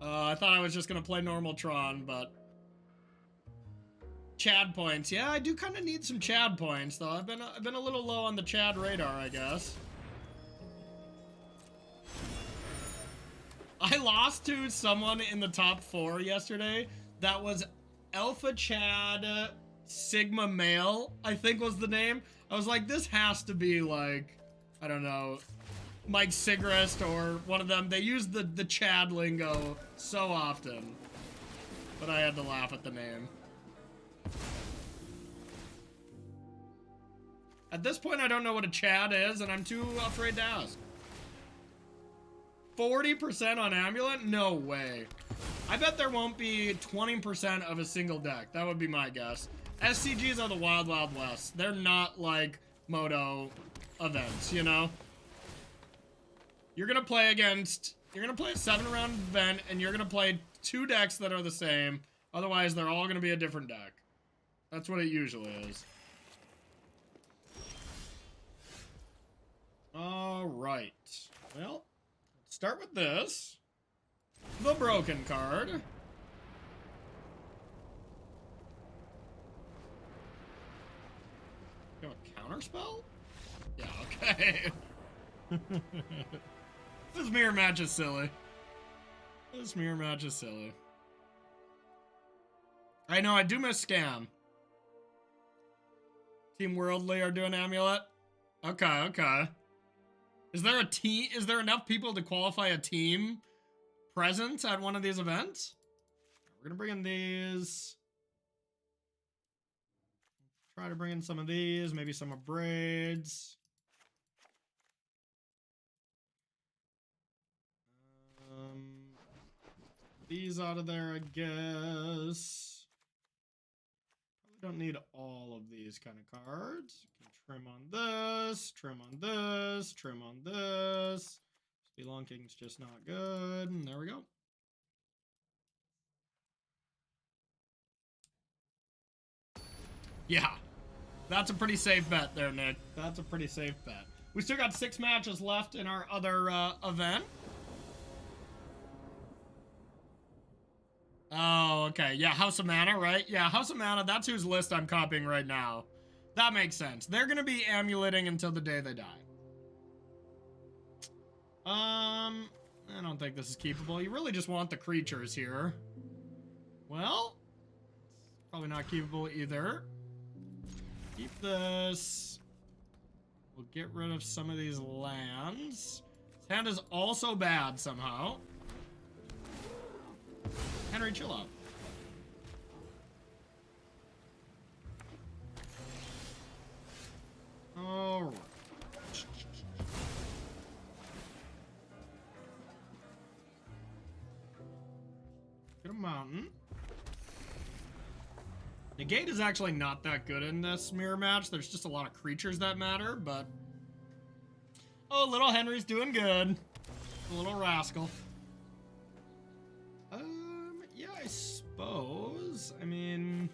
I thought I was just gonna play normal Tron, but Chad points. Yeah, I do kind of need some Chad points, though. I've been a little low on the Chad radar, I guess. I lost to someone in the top 4 yesterday. That was Alpha Chad Sigma Male, I think was the name. I was like, this has to be like, I don't know, Mike Sigrist or one of them. They use the Chad lingo so often. But I had to laugh at the name. At this point, I don't know what a Chad is, and I'm too afraid to ask. 40% on Amulet? No way. I bet there won't be 20% of a single deck. That would be my guess. SCGs are the Wild Wild West. They're not like Moto events, you know? You're gonna play a 7-round event, and you're gonna play 2 decks that are the same. Otherwise, they're all gonna be a different deck. That's what it usually is. Alright. Well, let's start with this. The broken card. You have a counterspell? Yeah, okay. This mirror match is silly. This mirror match is silly. I know, I do miss Scam. Team Worldly are doing Amulet? Okay, okay. Is there a team? Is there enough people to qualify a team present at one of these events? We're gonna bring in these. Try to bring in some of these, maybe some of braids. These out of there, I guess. Probably don't need all of these kind of cards. Can trim on this, trim on this, trim on this. Spelunking's just not good. And there we go. Yeah. That's a pretty safe bet there, Nick. That's a pretty safe bet. We still got 6 matches left in our other event. Oh, okay. Yeah, House of Mana, right? Yeah, House of Mana, that's whose list I'm copying right now. That makes sense. They're gonna be amuleting until the day they die. I don't think this is keepable. You really just want the creatures here. Well, probably not keepable either. Keep this. We'll get rid of some of these lands. His hand is also bad somehow. Henry, chill out. Alright. Get a mountain. Negate is actually not that good in this mirror match. There's just a lot of creatures that matter, but... Oh, little Henry's doing good. The little rascal. Yeah, I suppose. I mean...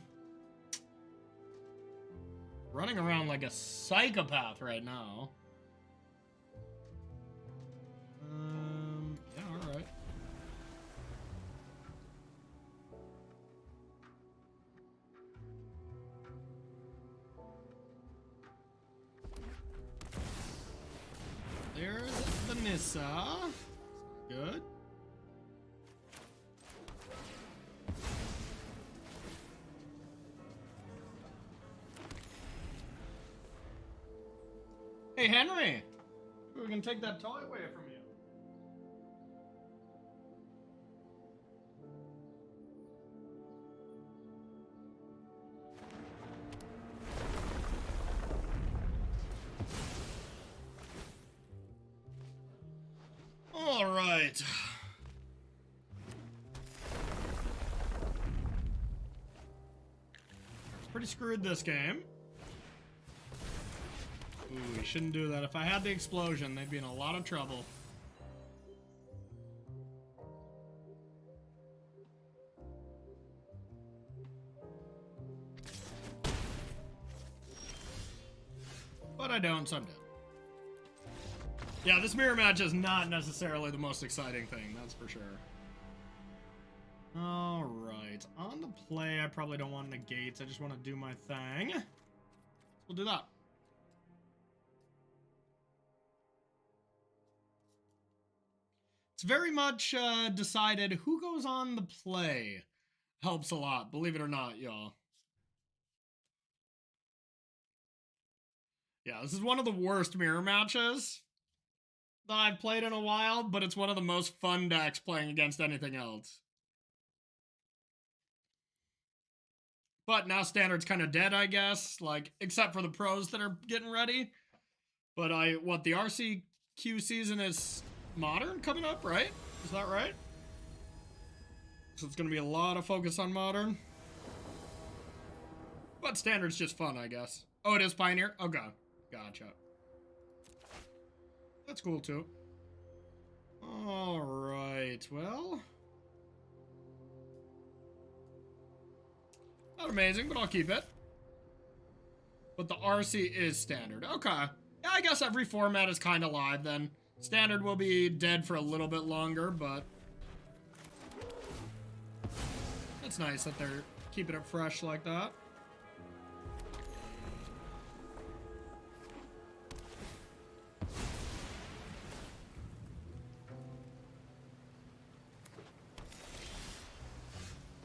Running around like a psychopath right now. Yeah, alright. There's the Nissa. Good. Hey, Henry! We can take that toy away from you. All right. It's pretty screwed this game. Ooh, we shouldn't do that. If I had the explosion, they'd be in a lot of trouble. But I don't, so I'm dead. Yeah, this mirror match is not necessarily the most exciting thing, that's for sure. Alright, on the play, I probably don't want negates. I just want to do my thing. So we'll do that. It's very much decided who goes on the play. Helps a lot, believe it or not, y'all. Yeah, this is one of the worst mirror matches. that I've played in a while, but it's one of the most fun decks playing against anything else. But now Standard's kind of dead, I guess, like, except for the pros that are getting ready. But the RCQ season is Modern coming up, right? Is that right? So it's going to be a lot of focus on Modern. But Standard's just fun, I guess. Oh, it is Pioneer? Okay. Gotcha. That's cool, too. Alright, well... Not amazing, but I'll keep it. But the RC is Standard. Okay. Yeah, I guess every format is kind of live, then. Standard will be dead for a little bit longer, but... It's nice that they're keeping it fresh like that.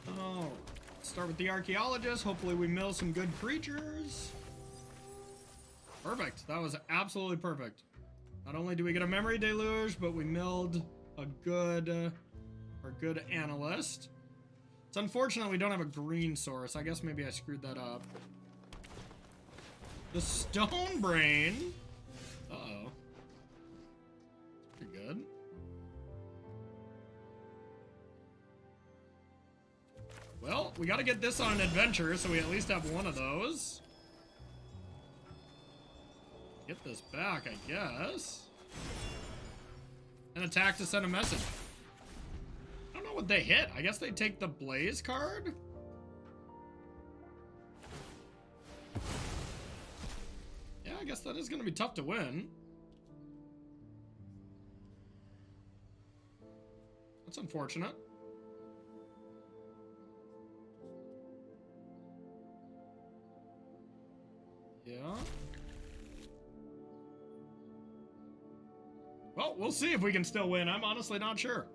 Oh, start with the Archaeologist. Hopefully we mill some good creatures. Perfect. That was absolutely perfect. Not only do we get a Memory Deluge, but we milled a good, our good Analyst. It's unfortunate we don't have a green source. I guess maybe I screwed that up. The Stone Brain. Uh-oh. That's pretty good. Well, we gotta get this on an adventure, so we at least have one of those. Get this back, I guess. And attack to send a message. I don't know what they hit. I guess they take the Blaze card? Yeah, I guess that is gonna be tough to win. That's unfortunate. Yeah. Well, we'll see if we can still win. I'm honestly not sure.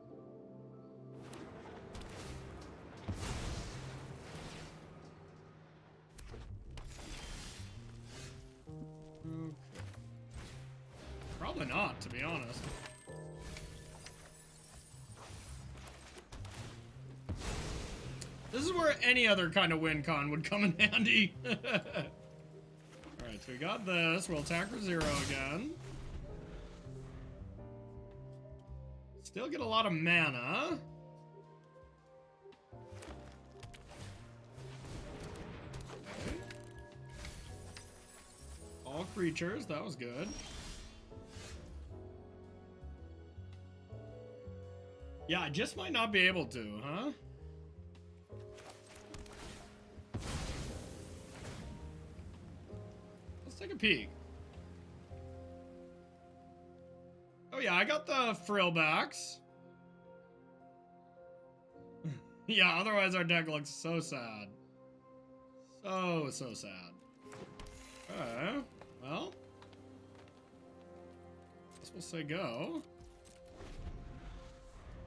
Okay. Probably not, to be honest. This is where any other kind of win con would come in handy. Alright, so we got this. We'll attack for 0 again. Still get a lot of mana. Okay. All creatures, that was good. Yeah, I just might not be able to, huh? Let's take a peek. Oh yeah, I got the frillbacks. Yeah, otherwise our deck looks so sad. So sad. Okay, well. Guess we'll say go.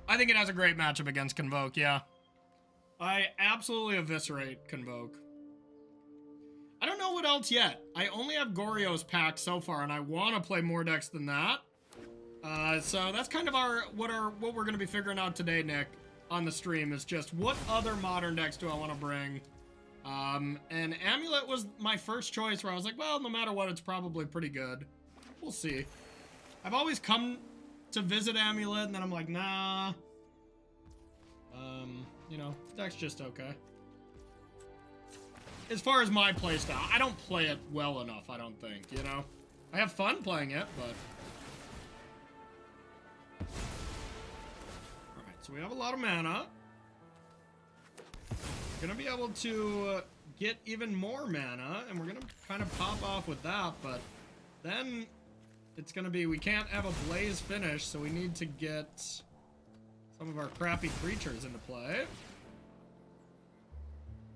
I think it has a great matchup against Convoke, yeah. I absolutely eviscerate Convoke. I don't know what else yet. I only have Goryo's pack so far, and I want to play more decks than that. So that's kind of what we're going to be figuring out today, Nick, on the stream, is just what other modern decks do I want to bring. And Amulet was my first choice, where I was like, well, no matter what, it's probably pretty good. We'll see. I've always come to visit Amulet, and then I'm like, nah. You know, deck's just okay. As far as my playstyle, I don't play it well enough, I don't think, you know? I have fun playing it, but... Alright, so we have a lot of mana. We're gonna be able to get even more mana, and we're gonna kind of pop off with that, but then it's gonna be, we can't have a Blaze finish, so we need to get some of our crappy creatures into play.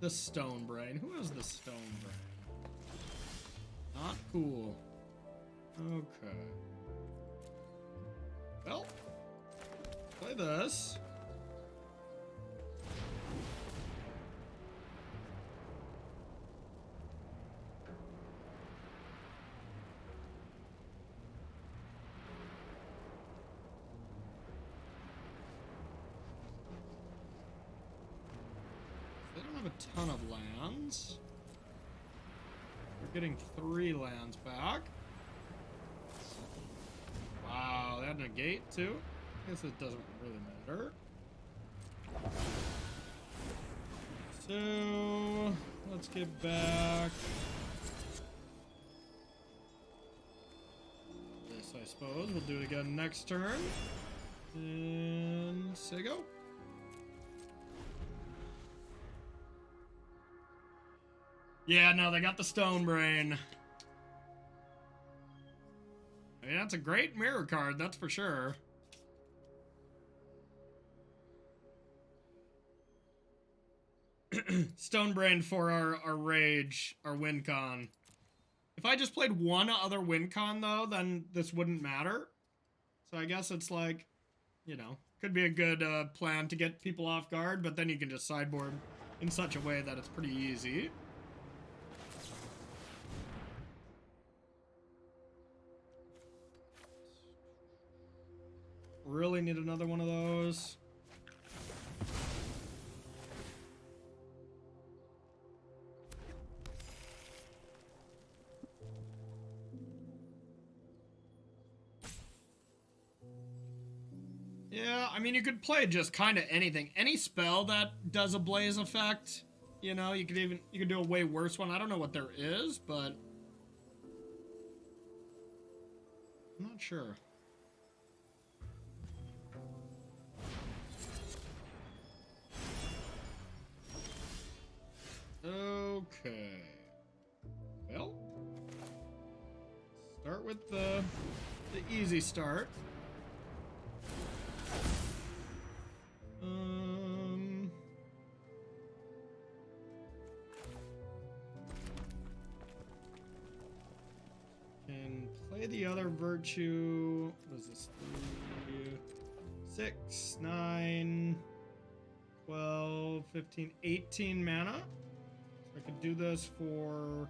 The Stone Brain. Who has the Stone Brain? Not cool. Okay. Well, play this. ton of lands. We're getting 3 lands back. Wow, they had a negate too? I guess it doesn't really matter. So, let's get back this, I suppose. We'll do it again next turn. And say go. Yeah, no, they got the Stone Brain. I mean, that's a great mirror card, that's for sure. Stone Brain for our Rage, our win con. If I just played one other win con, though, then this wouldn't matter. So I guess it's like, you know, could be a good plan to get people off guard, but then you can just sideboard in such a way that it's pretty easy. Really need another one of those. Yeah, I mean, you could play just kind of anything. Any spell that does a blaze effect, you know, you could do a way worse one. I don't know what there is, but I'm not sure. Okay. Well, start with the easy start. Can play the other virtue. What is this? 3, 6, 9, 12, 15, 18 mana. So I could do this for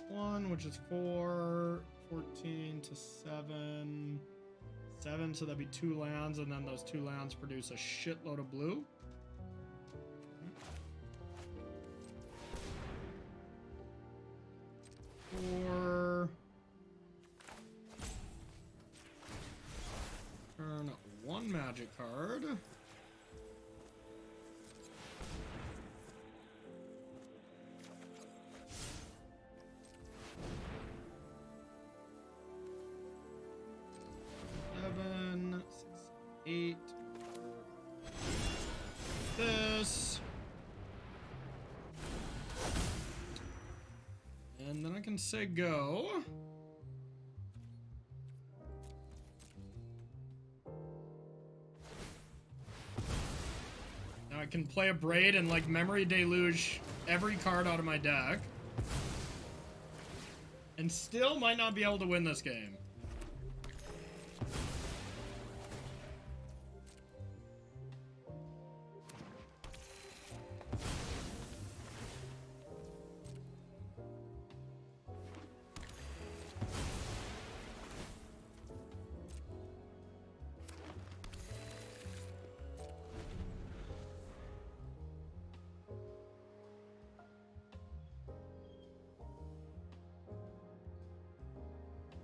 1, which is 4, 14 to 7. 7, so that'd be 2 lands, and then those 2 lands produce a shitload of blue. Four. Turn 1 magic card. Eight. This. And then I can say go. Now I can play a Braid and like Memory Deluge every card out of my deck. And still might not be able to win this game.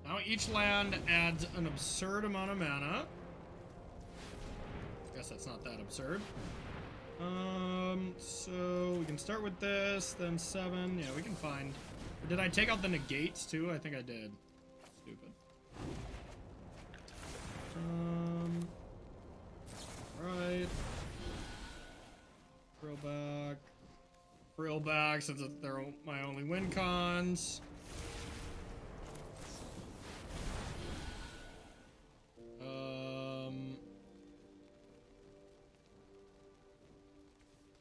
Now each land adds an absurd amount of mana. I guess that's not that absurd. So we can start with this, then 7. Yeah, we can find. Or did I take out the negates too? I think I did. Stupid. Right. Frill back since they're my only win cons.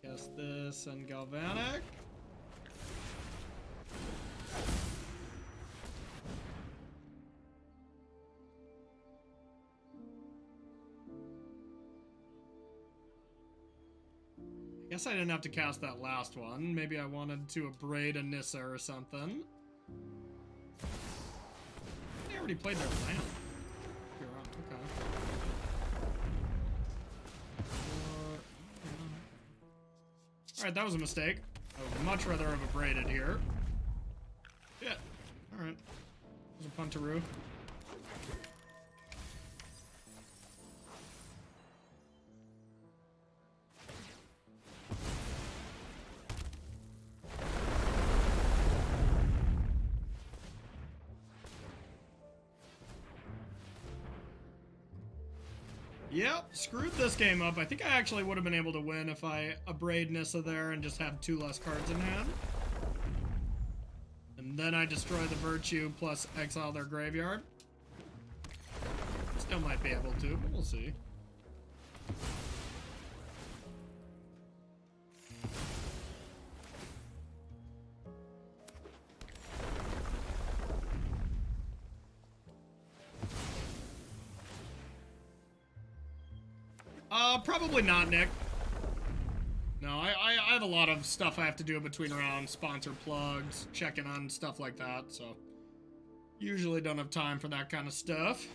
Guess this and Galvanic. I guess I didn't have to cast that last one. Maybe I wanted to abrade a Nissa or something. They already played their land. Okay. Alright, that was a mistake. much rather have a braided here. Yeah. Alright. There's a puntaroo. Yep, screwed this game up. I think I actually would have been able to win if I abrade Nissa there and just have 2 less cards in hand. And then I destroy the Virtue plus exile their graveyard. Still might be able to, but we'll see. Probably not, Nick. No, I have a lot of stuff I have to do between rounds, sponsor plugs, checking on stuff like that, so usually don't have time for that kind of stuff.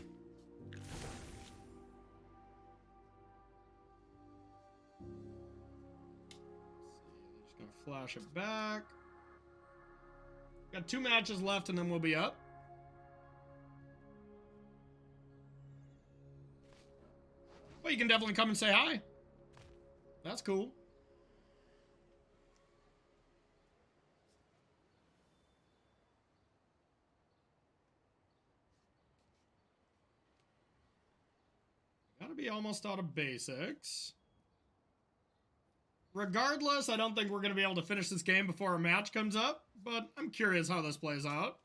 Just gonna flash it back. Got 2 matches left and then we'll be up. Well, you can definitely come and say hi. That's cool. Gotta be almost out of basics. Regardless, I don't think we're gonna be able to finish this game before a match comes up, but I'm curious how this plays out.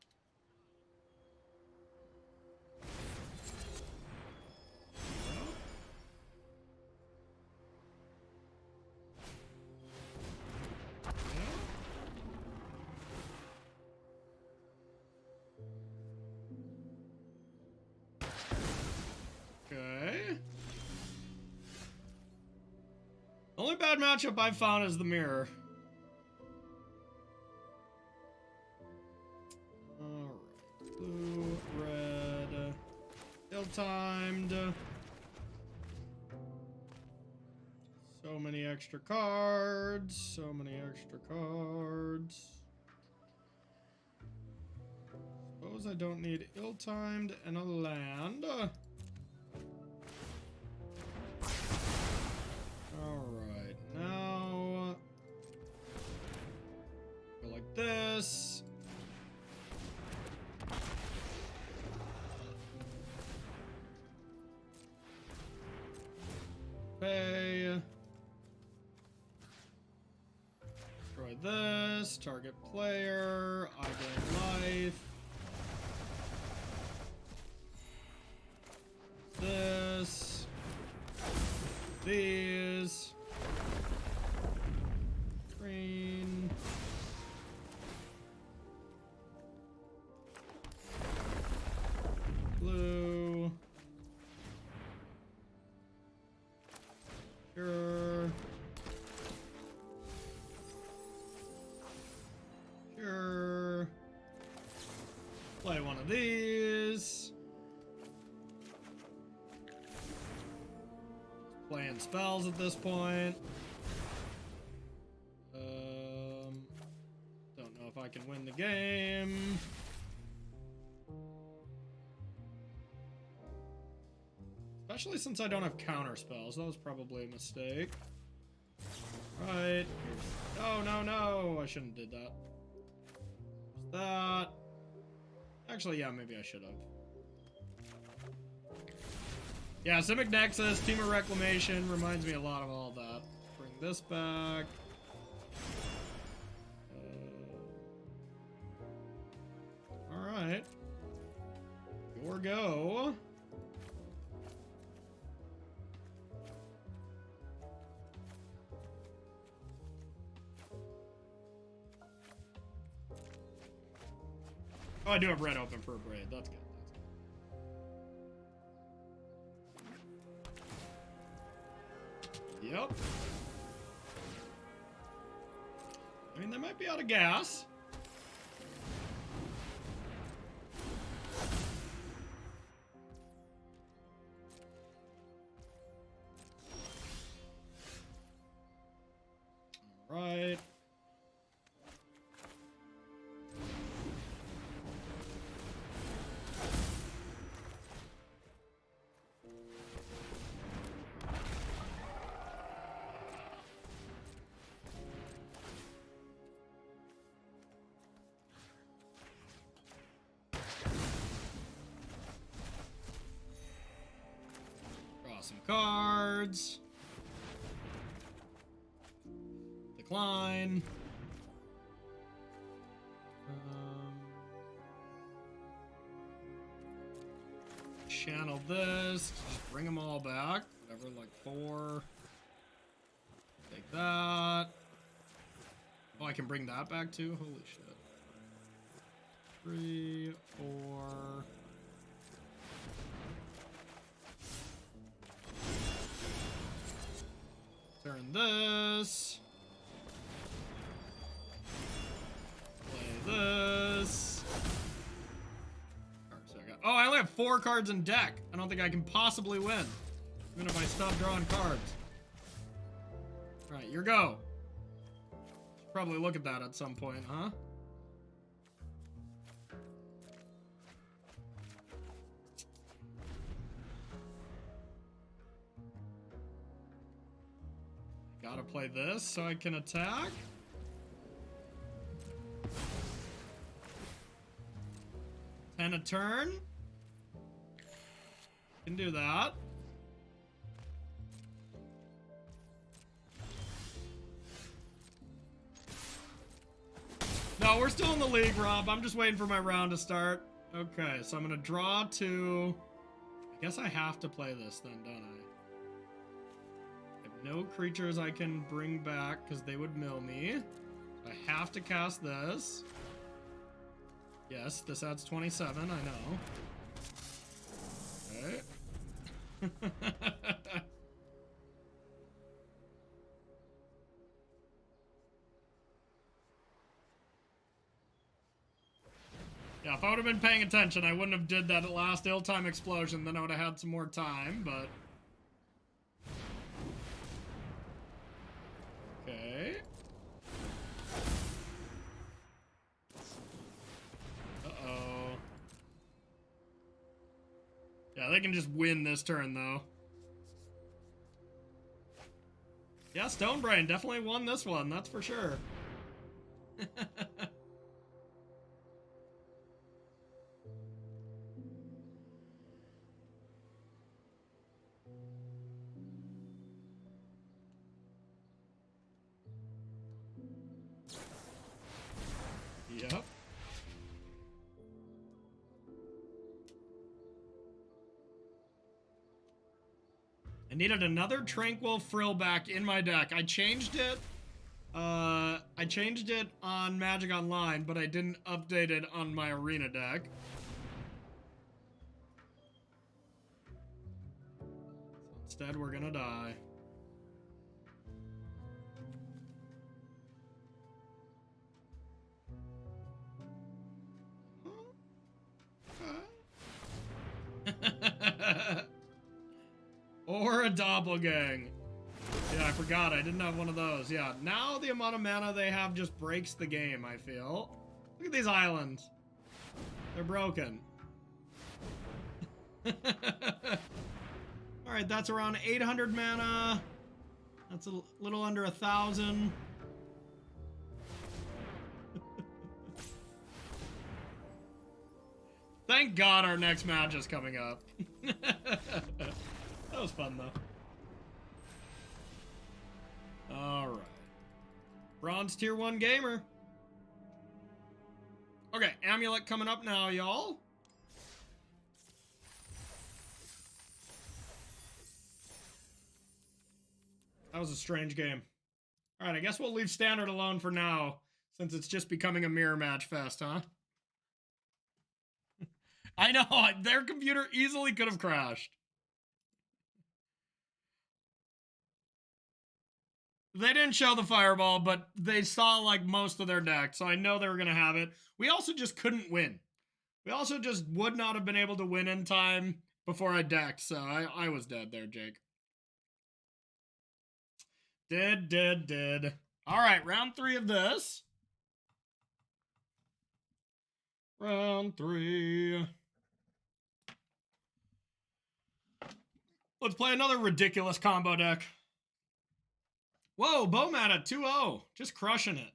The only bad matchup I've found is the mirror. Alright. Blue, red. Ill-timed. So many extra cards. So many extra cards. Suppose I don't need ill-timed and a land. Alright, now go like this. Okay. Destroy this. Target player. I gain life. This. These. Green. Blue. Sure. Sure. Play one of these. Playing spells at this point. Don't know if I can win the game. Especially since I don't have counter spells. That was probably a mistake. Right. Oh, no, no. I shouldn't have did that. There's that. Actually, yeah, maybe I should have. Yeah, Simic Nexus, Team of Reclamation reminds me a lot of all that. Bring this back. Alright. Your go. Oh, I do have red open for a braid. That's good. Yep. I mean, they might be out of gas. All right. some cards. Decline. Channel this. Just bring them all back. Whatever, like 4. Take that. Oh, I can bring that back too? Holy shit. 3, 4. Turn this. Play this. Oh, I only have 4 cards in deck. I don't think I can possibly win, even if I stop drawing cards. All right, your go. Should probably look at that at some point, huh? Gotta play this so I can attack. And a turn. Can do that. No, we're still in the league, Rob. I'm just waiting for my round to start. Okay, so I'm gonna draw 2. I guess I have to play this then, don't I? I have no creatures I can bring back because they would mill me. I have to cast this. Yes, this adds 27, I know. Okay. Yeah, if I would have been paying attention, I wouldn't have did that last ill-time explosion, then I would have had some more time, but... Okay. Uh-oh. Yeah, they can just win this turn, though. Yeah, Stonebrain definitely won this one, that's for sure. Yep. I needed another Tranquil Frill back in my deck. I changed it. I changed it on Magic Online, but I didn't update it on my Arena deck. So instead, we're gonna die. Or a Doppelgang. Yeah, I forgot. I didn't have one of those. Yeah, now the amount of mana they have just breaks the game, I feel. Look at these islands. They're broken. Alright, that's around 800 mana. That's a little under 1,000. Thank God our next match is coming up. That was fun, though. Alright. Bronze Tier 1 gamer. Okay, Amulet coming up now, y'all. That was a strange game. Alright, I guess we'll leave Standard alone for now, since it's just becoming a mirror match fest, huh? I know, their computer easily could have crashed. They didn't show the fireball, but they saw like most of their deck, so I know they were going to have it. We also just couldn't win. We also just would not have been able to win in time before I decked, so I was dead there, Jake. Dead. All right, round 3 of this. Round 3. Let's play another ridiculous combo deck. Whoa, Bowmat at 2-0. Just crushing it.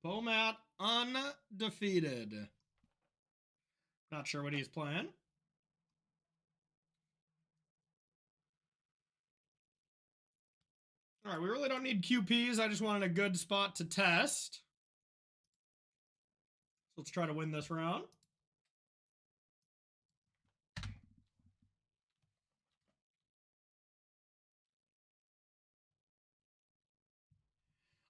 Bomat undefeated. Not sure what he's playing. All right, we really don't need QPs. I just wanted a good spot to test. So let's try to win this round.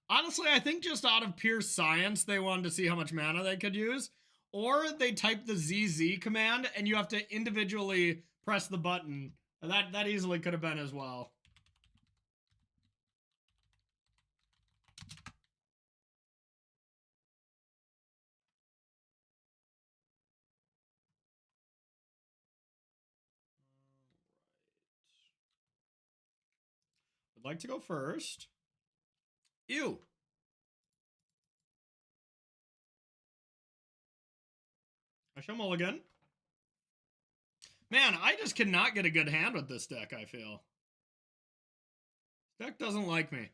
Honestly, I think just out of pure science, they wanted to see how much mana they could use. Or they type the ZZ command and you have to individually press the button. That easily could have been as well. I'd like to go first. Ew. I shall mulligan. Man, I just cannot get a good hand with this deck, I feel. This deck doesn't like me.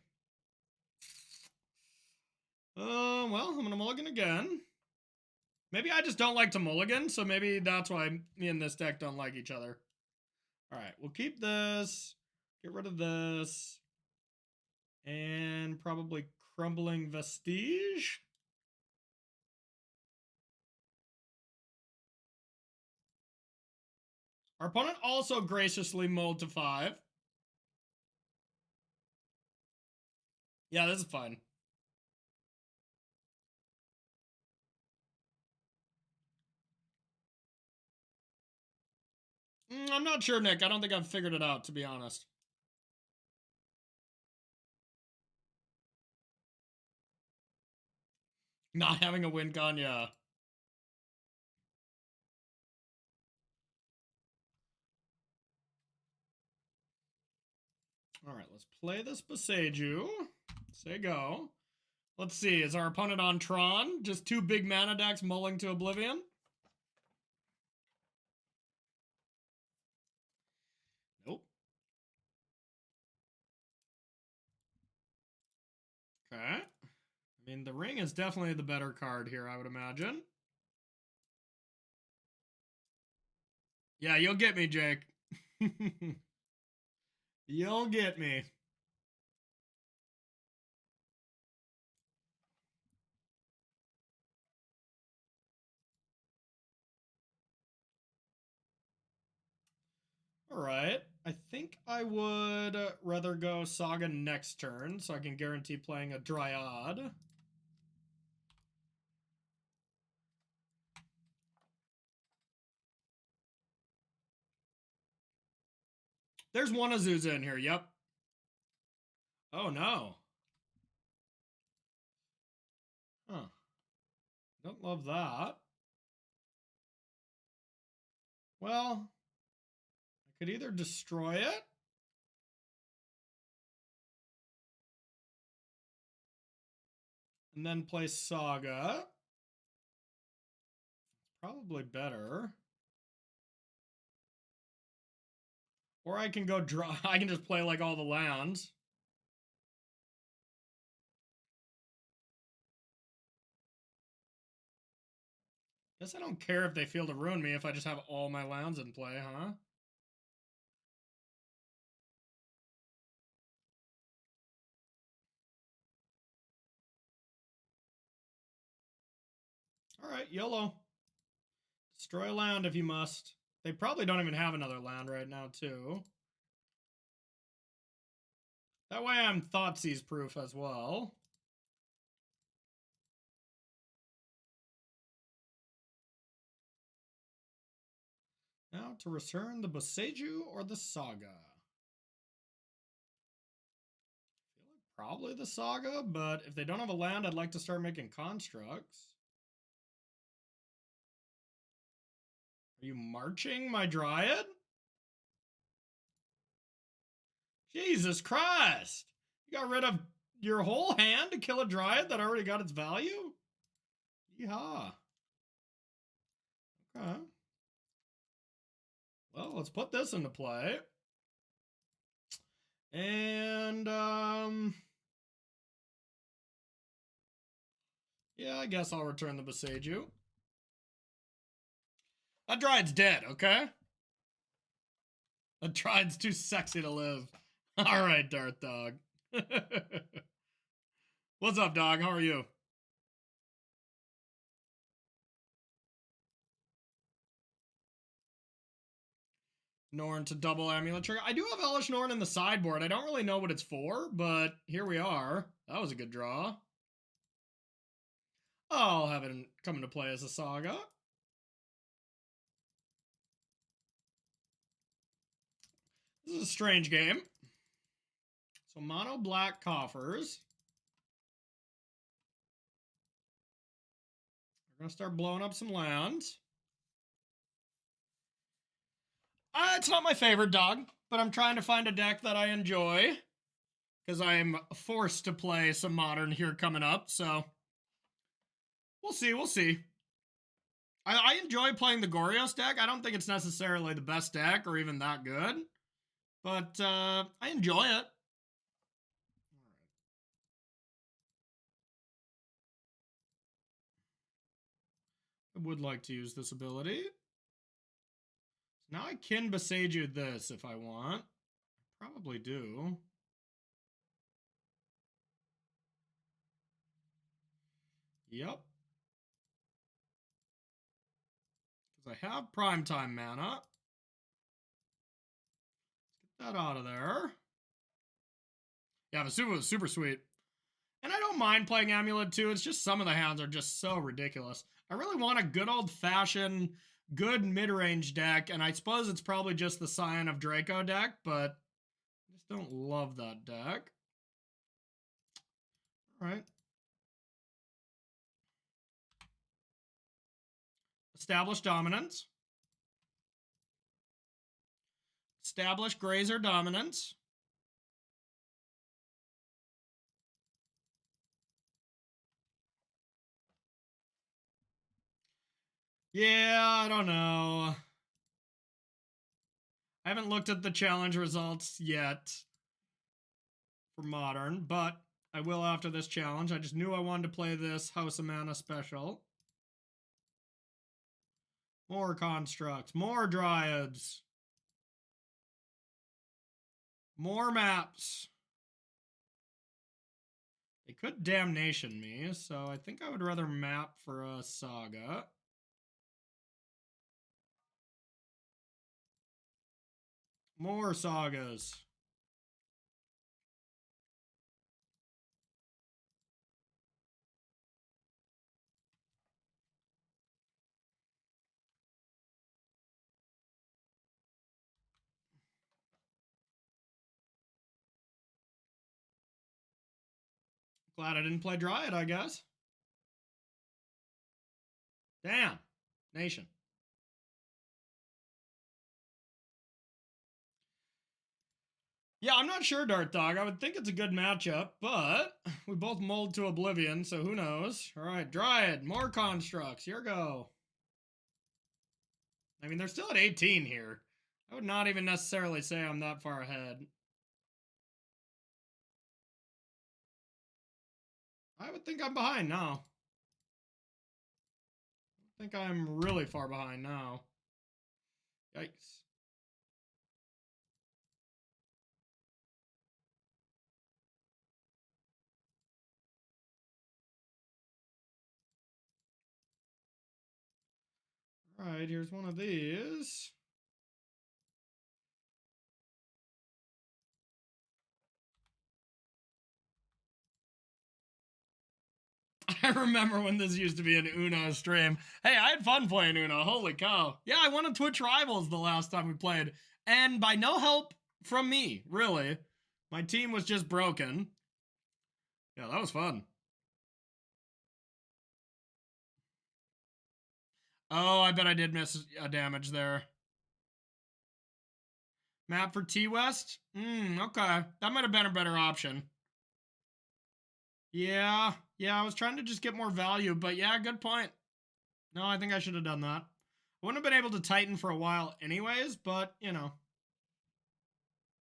Well, I'm gonna mulligan again. Maybe I just don't like to mulligan, so maybe that's why me and this deck don't like each other. Alright, we'll keep this. Get rid of this. And probably Crumbling Vestige. Our opponent also graciously mulled to 5. Yeah, this is fine. I'm not sure, Nick. I don't think I've figured it out, to be honest. Not having a win con, yeah. Alright, let's play this Boseiju. Say go. Let's see, is our opponent on Tron? Just 2 big mana decks mulling to oblivion? Nope. Okay. I mean, the ring is definitely the better card here, I would imagine. Yeah, you'll get me, Jake. You'll get me. Alright. I think I would rather go Saga next turn, so I can guarantee playing a Dryad. There's one Azusa in here, yep. Oh, no. Huh. Don't love that. Well, I could either destroy it. And then play Saga. Probably better. Or I can go draw. I can just play like all the lands. Guess I don't care if they feel to ruin me if I just have all my lands in play, huh? Alright, YOLO. Destroy a land if you must. They probably don't even have another land right now, too. That way I'm Thoughtseize proof as well. Now to return the Boseiju or the Saga. I feel like probably the Saga, but if they don't have a land, I'd like to start making constructs. Are you marching my Dryad? Jesus Christ! You got rid of your whole hand to kill a Dryad that already got its value? Yeehaw. Okay. Well, let's put this into play. And, Yeah, I guess I'll return the Boseiju. That Dryad's dead, okay? That Dryad's too sexy to live. Alright, Darth Dog. What's up, dog? How are you? Norn to double Amulet trigger. I do have Hellish Norn in the sideboard. I don't really know what it's for, but here we are. That was a good draw. I'll have it come into play as a Saga. This is a strange game. So mono black coffers. We're going to start blowing up some lands. It's not my favorite, dog, but I'm trying to find a deck that I enjoy because I am forced to play some Modern here coming up, so we'll see, we'll see. I enjoy playing the Gorios deck. I don't think it's necessarily the best deck or even that good, but I enjoy it. I would like to use this ability. So now I can Boseiju this if I want. I probably do. Yep. Because I have primetime mana. Let's get that out of there. Yeah, the super was super sweet. And I don't mind playing Amulet too. It's just some of the hands are just so ridiculous. I really want a good old-fashioned, good mid-range deck, and I suppose it's probably just the Scion of Draco deck, but I just don't love that deck. All right. Establish dominance. Establish Grazer dominance. Yeah, I don't know. I haven't looked at the challenge results yet for Modern, but I will after this challenge. I just knew I wanted to play this House of Mana special. More constructs, more dryads, more maps. They could damnation me, so I think I would rather map for a saga. More sagas. Glad I didn't play Dryad, I guess. Damn. Nation. Yeah, I'm not sure, Dart Dog. I would think it's a good matchup, but we both mold to oblivion, so who knows? All right, Dryad, more constructs. Here go. I mean, they're still at 18 here. I would not even necessarily say I'm that far ahead. I would think I'm behind now. I think I'm really far behind now. Yikes. All right, here's one of these. I remember when this used to be an Uno stream. Hey, I had fun playing Uno. Holy cow. Yeah, I won a Twitch Rivals the last time we played. And by no help from me, really. My team was just broken. Yeah, that was fun. Oh, I bet I did miss a damage there. Map for T-West? Okay. That might have been a better option. Yeah, I was trying to just get more value, but yeah, good point. No, I think I should have done that. I wouldn't have been able to Titan for a while anyways, but, you know.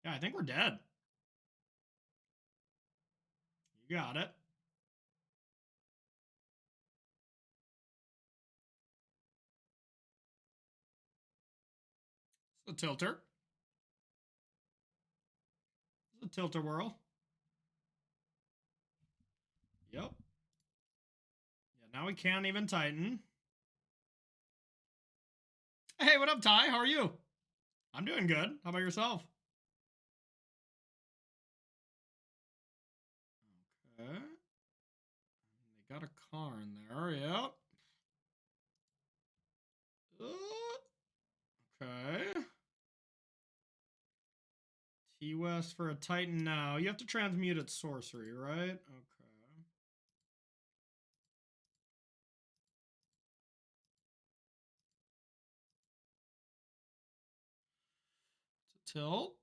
Yeah, I think we're dead. You got it. A tilter. It's a tilter whirl. Yep. Yeah, now we can't even tighten. Hey, what up, Ty? How are you? I'm doing good. How about yourself? Okay. They got a car in there. Yep. Okay. T-West for a Titan now. You have to transmute its sorcery, right? Okay. It's a tilt.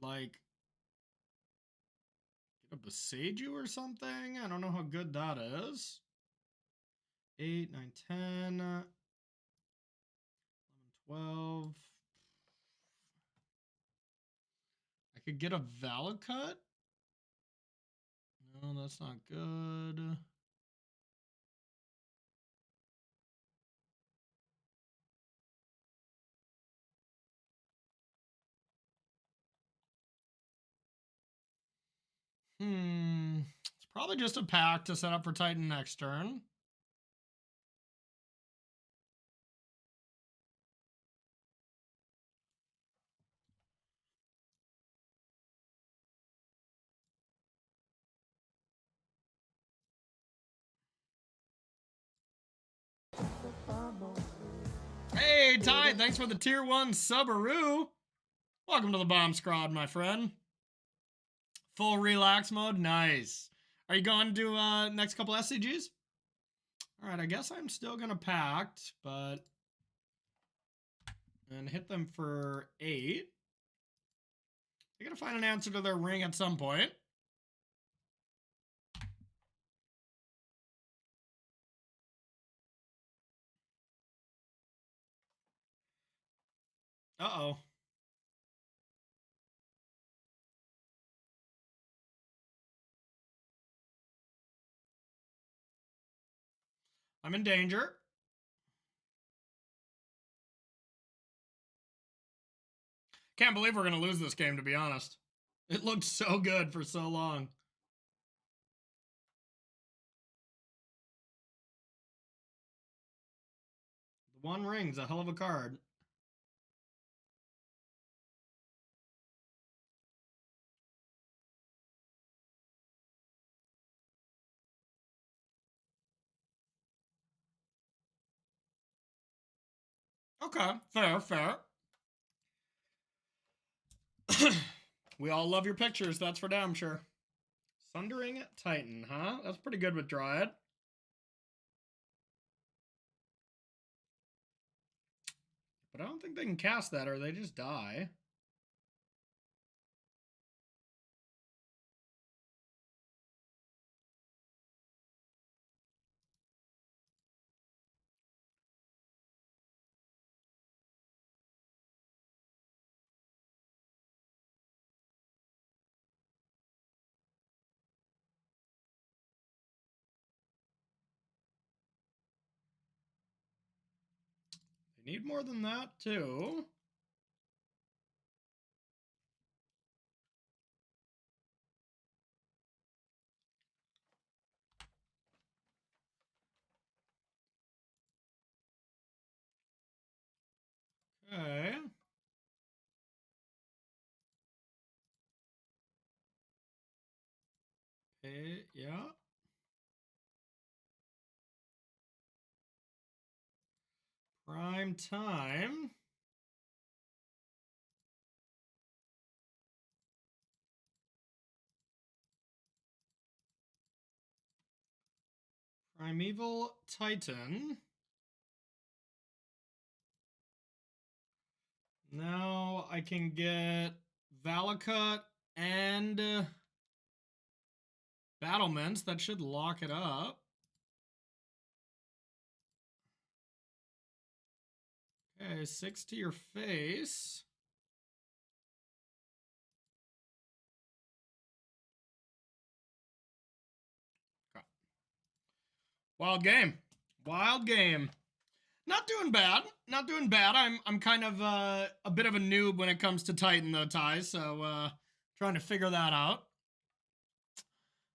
Like, get a Beseiju or something? I don't know how good that is. 8, 9, 10, 11, 12. I could get a Valakut? No, that's not good. It's probably just a pack to set up for Titan next turn. Hey, Ty, thanks for the tier 1 Subaru. Welcome to the Bomb Squad, my friend. Full relax mode, nice. Are you going to next couple SCGs? All right, I guess I'm still gonna pact, but and hit them for 8. They're gonna find an answer to their ring at some point. Uh-oh. I'm in danger. Can't believe we're gonna lose this game, to be honest. It looked so good for so long. The One Ring's a hell of a card. Okay, fair. We all love your pictures, that's for damn sure. Sundering Titan, huh? That's pretty good with Dryad. But I don't think they can cast that or they just die. They need more than that, too. Okay. Yeah. Prime time. Primeval Titan. Now I can get Valakut and Battlements. That should lock it up. Okay, 6 to your face. Wild game. Wild game. Not doing bad. Not doing bad. I'm kind of a bit of a noob when it comes to Titan though, Ty. So trying to figure that out.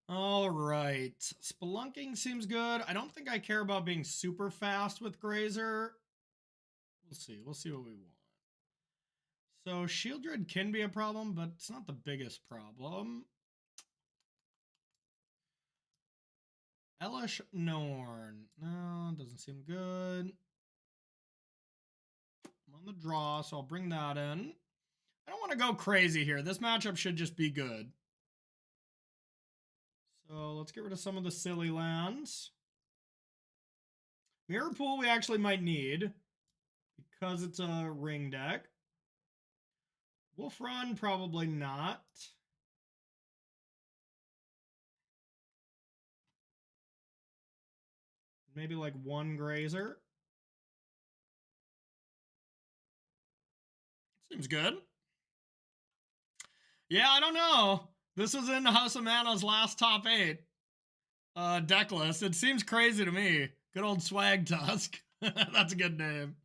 All right. Spelunking seems good. I don't think I care about being super fast with Grazer. We'll see. We'll see what we want. So Shield Dread can be a problem, but it's not the biggest problem. Elish Norn. No, doesn't seem good. I'm on the draw, so I'll bring that in. I don't want to go crazy here. This matchup should just be good. So let's get rid of some of the silly lands. Mirror Pool we actually might need because it's a ring deck. Wolf Run, probably not. Maybe like one Grazer. Seems good. Yeah, I don't know. This was in House of Mana's last top 8 deck list. It seems crazy to me. Good old Swag Tusk. That's a good name.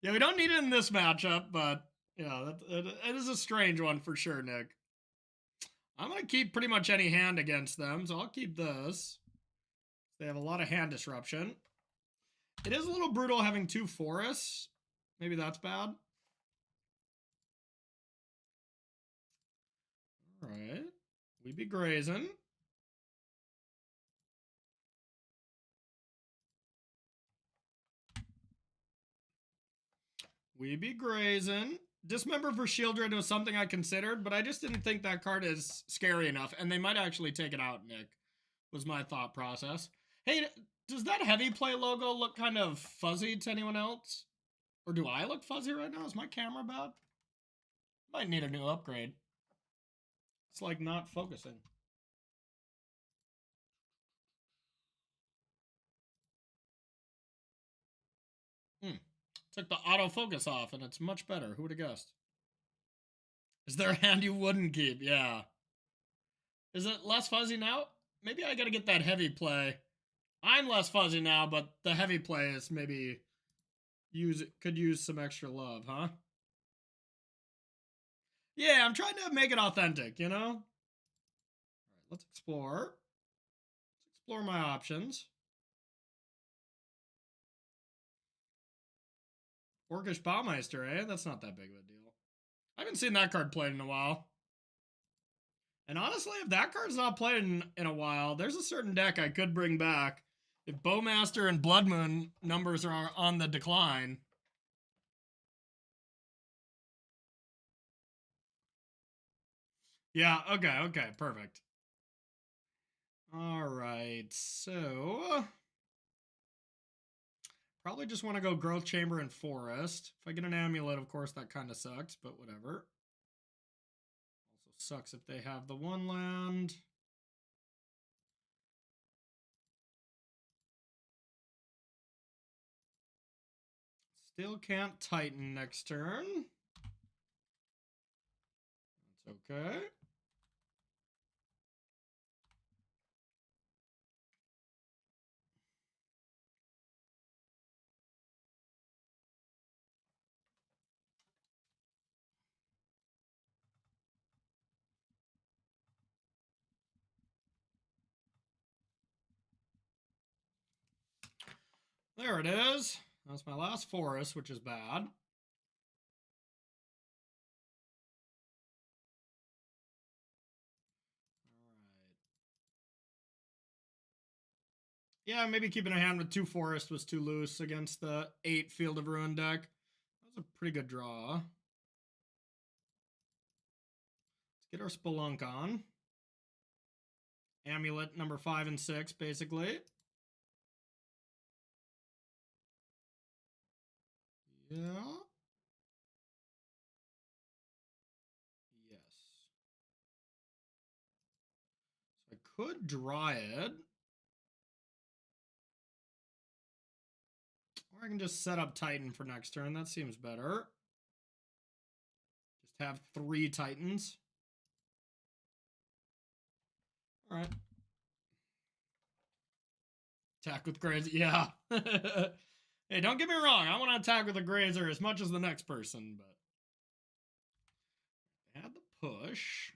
Yeah, we don't need it in this matchup, but yeah, it is a strange one for sure, Nick. I'm going to keep pretty much any hand against them, so I'll keep this. They have a lot of hand disruption. It is a little brutal having 2 forests. Maybe that's bad. All right. We be grazing. We be grazing. Dismember for Shieldred was something I considered, but I just didn't think that card is scary enough, and they might actually take it out, Nick, was my thought process. Hey, does that heavy play logo look kind of fuzzy to anyone else? Or do I look fuzzy right now? Is my camera bad? Might need a new upgrade. It's like not focusing. Took the autofocus off and it's much better. Who would have guessed? Is there a hand you wouldn't keep? Yeah. Is it less fuzzy now? Maybe I gotta get that heavy play. I'm less fuzzy now, but the heavy play is maybe could use some extra love, huh? Yeah, I'm trying to make it authentic, you know? All right, let's explore. Let's explore my options. Orcish Baumeister, eh? That's not that big of a deal. I haven't seen that card played in a while. And honestly, if that card's not played in a while, there's a certain deck I could bring back. If Bowmaster and Blood Moon numbers are on the decline. Yeah, okay, perfect. All right, so probably just want to go Growth Chamber and Forest. If I get an Amulet, of course, that kind of sucks, but whatever. Also sucks if they have the one land. Still can't Titan next turn. That's okay. There it is. That's my last forest, which is bad. Yeah, maybe keeping a hand with 2 forest was too loose against the 8 Field of Ruin deck. That was a pretty good draw. Let's get our Spelunk on. Amulet number 5 and 6, basically. Yeah. Yes. So I could Dryad. Or I can just set up Titan for next turn. That seems better. Just have 3 Titans. All right. Attack with Grazer. Yeah. Hey, don't get me wrong. I want to attack with a Grazer as much as the next person, but had the push.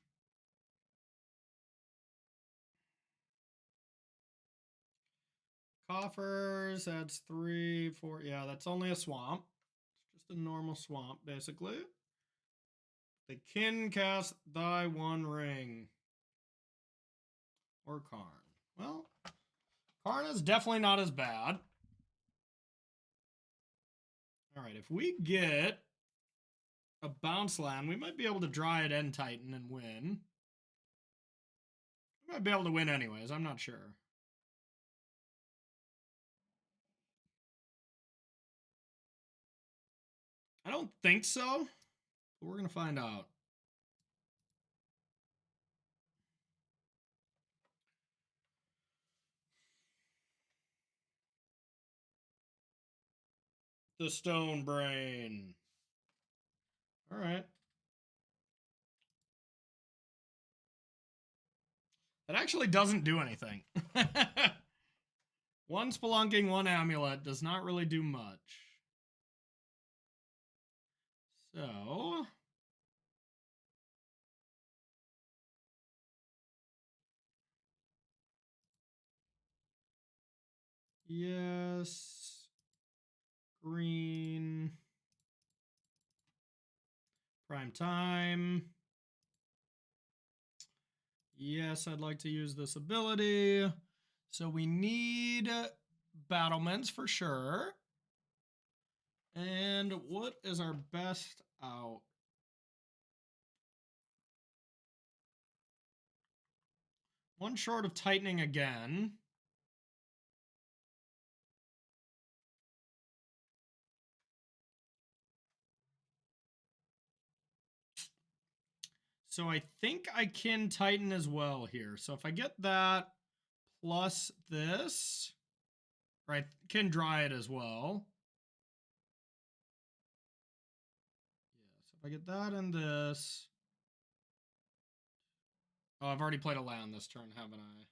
Coffers, that's 3, 4. Yeah, that's only a swamp. It's just a normal swamp, basically. They can cast Thy One Ring. Or Karn. Well, Karn is definitely not as bad. Alright, if we get a bounce land, we might be able to Dryad and Titan and win. We might be able to win anyways, I'm not sure. I don't think so, but we're going to find out. The Stone Brain. Alright. That actually doesn't do anything. One Spelunking, one Amulet does not really do much. So... yes... green... prime time... yes, I'd like to use this ability. So we need battlements for sure. And what is our best out? One short of tightening again. So I think I can tighten as well here. So if I get that plus this, right, can dry it as well. Yeah, so if I get that and this. Oh, I've already played a land this turn, haven't I?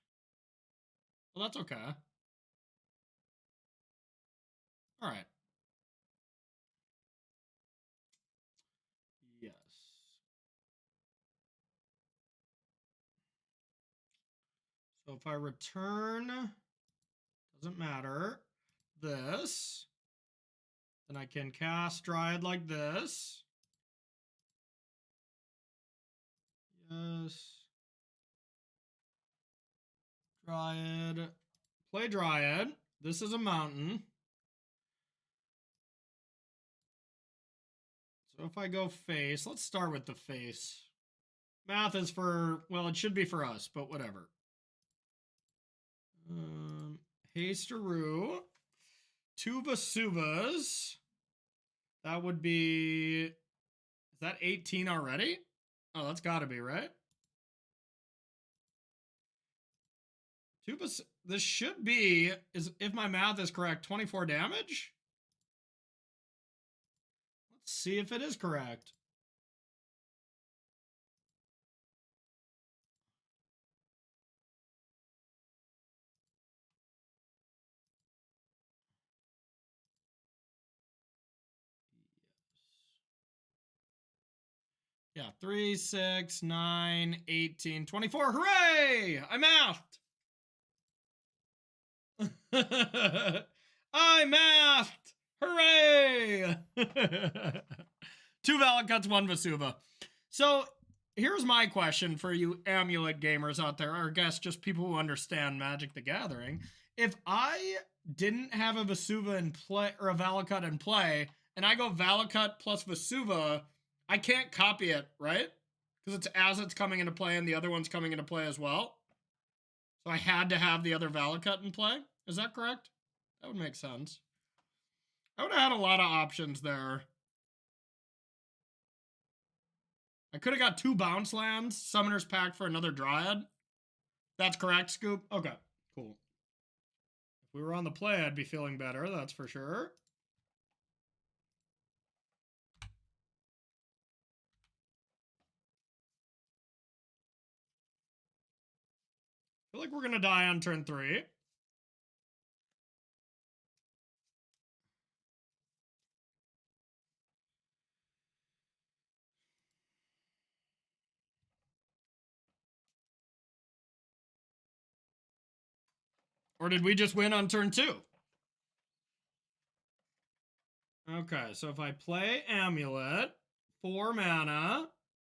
Well, that's okay. All right. Yes. So if I return, doesn't matter, this, then I can cast Dryad like this. Yes. Dryad. Play Dryad. This is a mountain. So if I go face, let's start with the face. Math is for, well, it should be for us, but whatever. Hasteroo. 2 Vesuvas. That would be, is that 18 already? Oh, that's gotta be, right? 2 this should be, is if my math is correct, 24 damage? Let's see if it is correct. Yeah, 3, 6, 9, 18, 24. Hooray! I mathed! I mathed! Hooray! 2 Valakuts, 1 Vesuva. So, here's my question for you Amulet gamers out there, or I guess just people who understand Magic the Gathering. If I didn't have a Vesuva in play, or a Valakut in play, and I go Valakut plus Vesuva, I can't copy it, right? Because it's as it's coming into play and the other one's coming into play as well. So I had to have the other Valakut in play. Is that correct? That would make sense. I would have had a lot of options there. I could have got 2 bounce lands, Summoner's Pact for another Dryad. That's correct, Scoop? Okay, cool. If we were on the play, I'd be feeling better, that's for sure. I feel like we're going to die on turn 3. Or did we just win on turn 2? Okay, so if I play Amulet, 4 mana,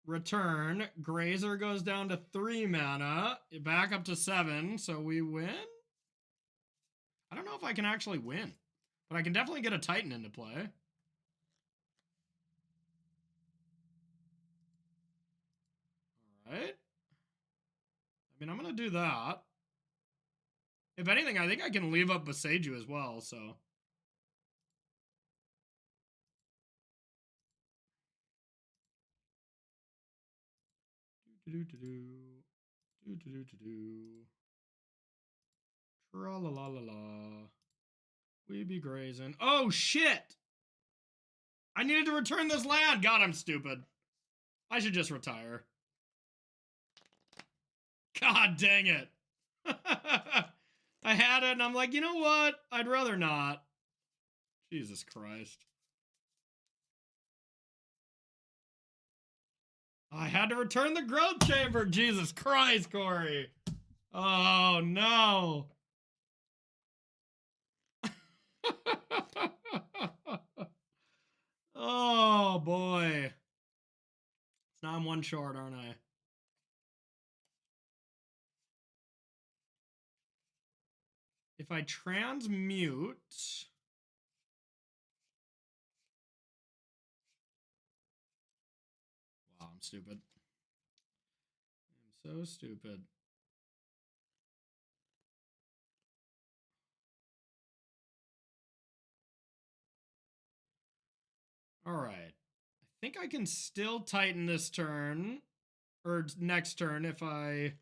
return, Grazer goes down to 3 mana, back up to 7, so we win? I don't know if I can actually win, but I can definitely get a Titan into play. Alright. I mean, I'm going to do that. If anything, I think I can leave up Boseiju as well, so... Tra-la-la-la-la. We be grazing. Oh, shit! I needed to return this land! God, I'm stupid. I should just retire. God dang it. I had it, and I'm like, you know what? I'd rather not. Jesus Christ. I had to return the growth chamber. Jesus Christ, Corey. Oh, no. Oh, boy. So now I'm one short, aren't I? If I transmute... Wow, I'm stupid. I'm so stupid. All right. I think I can still Titan this turn, or next turn if I...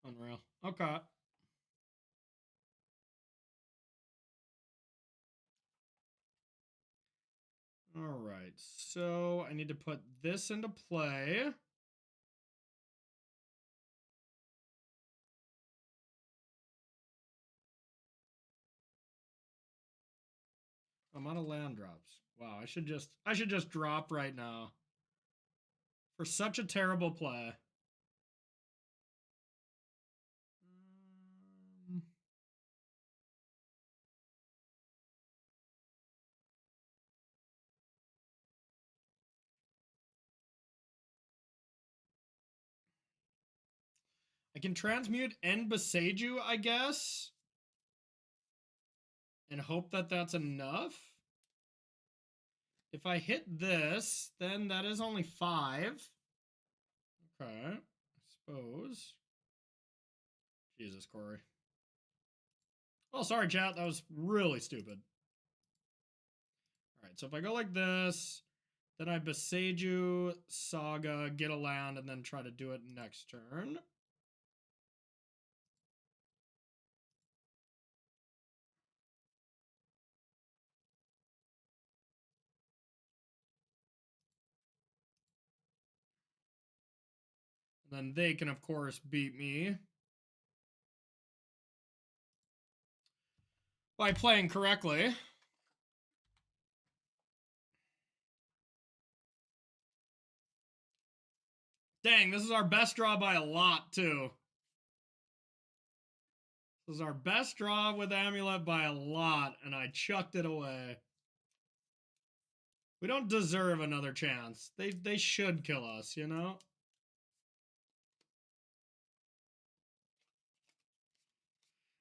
Unreal. Okay. All right. So I need to put this into play. I'm out of land drops. Wow, I should just drop right now. For such a terrible play. I can transmute and Boseiju, I guess. And hope that that's enough. If I hit this, then that is only 5. Okay, I suppose. Jesus, Corey. Oh, sorry, chat. That was really stupid. All right, so if I go like this, then I Boseiju, Saga, get a land, and then try to do it next turn. And then they can, of course, beat me by playing correctly. Dang, this is our best draw by a lot, too. This is our best draw with Amulet by a lot, and I chucked it away. We don't deserve another chance. They should kill us, you know?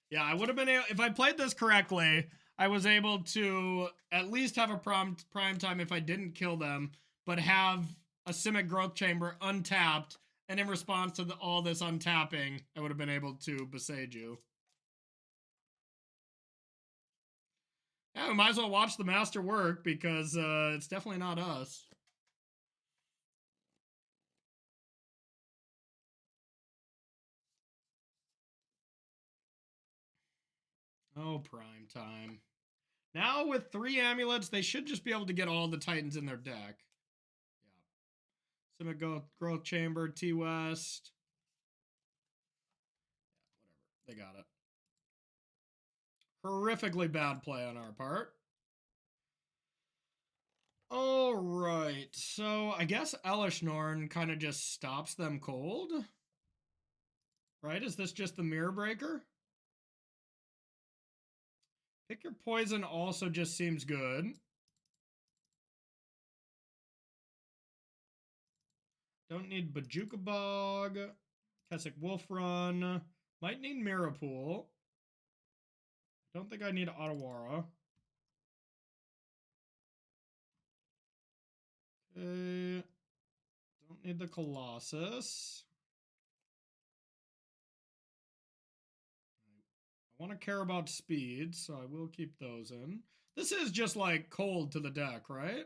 Yeah, I would have been able... If I played this correctly, I was able to at least have a prime time if I didn't kill them, but have a Simic Growth Chamber untapped, and in response to all this untapping, I would have been able to Boseiju. Yeah, we might as well watch the master work, because it's definitely not us. Oh, prime time. Now with 3 amulets, they should just be able to get all the Titans in their deck. Yeah. Simic Growth Chamber, T-West. Yeah, whatever. They got it. Horrifically bad play on our part. All right, so I guess Elishnorn kind of just stops them cold, right? Is this just the Mirror Breaker? Pick your poison also just seems good. Don't need Bajuka Bog. Kessick Wolf Run. Might need Mirror Pool. Don't think I need Otawara. Okay. Don't need the Colossus. I want to care about speed, so I will keep those in. This is just like cold to the deck, right?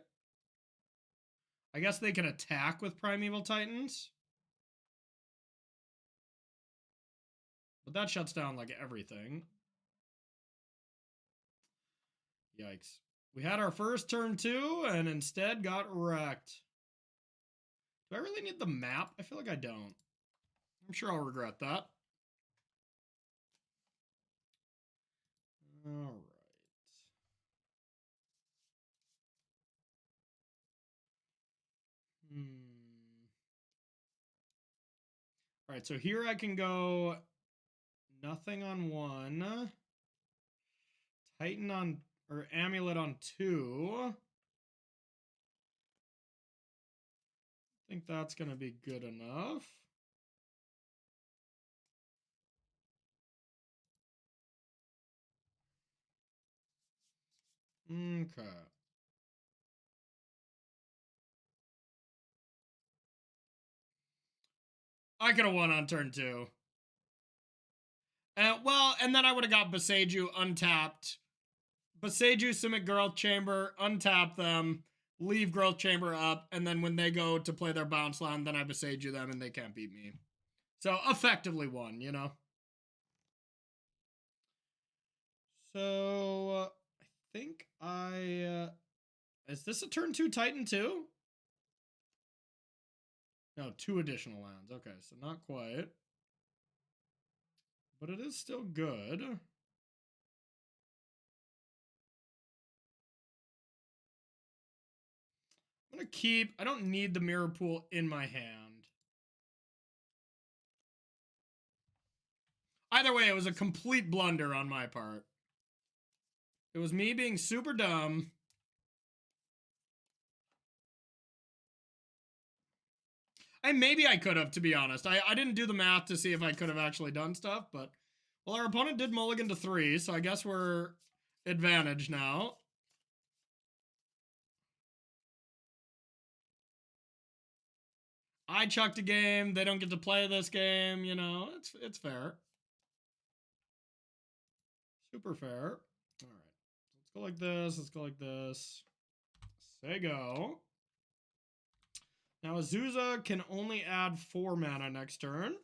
I guess they can attack with Primeval Titans. But that shuts down like everything. Yikes. We had our first turn 2 and instead got wrecked. Do I really need the map? I feel like I don't. I'm sure I'll regret that. All right. All right, so here I can go nothing on 1. Titan on, or Amulet on 2. I think that's going to be good enough. Okay. I could have won on turn 2. Well, and then I would have got Boseiju untapped. Boseiju, Simic Growth Chamber, untap them, leave Growth Chamber up, and then when they go to play their bounce land, then I Boseiju them and they can't beat me. So effectively won, you know? So I think is this a turn 2 Titan too? No, 2 additional lands. Okay, so not quite. But it is still good. I'm gonna keep, I don't need the Mirror Pool in my hand. Either way, it was a complete blunder on my part. It was me being super dumb. And maybe I could have, to be honest. I didn't do the math to see if I could have actually done stuff, but... Well, our opponent did mulligan to 3, so I guess we're advantaged now. I chucked a game. They don't get to play this game, you know. It's fair. Super fair. All right. Let's go like this. Let's go like this. Say go. Now, Azusa can only add 4 mana next turn.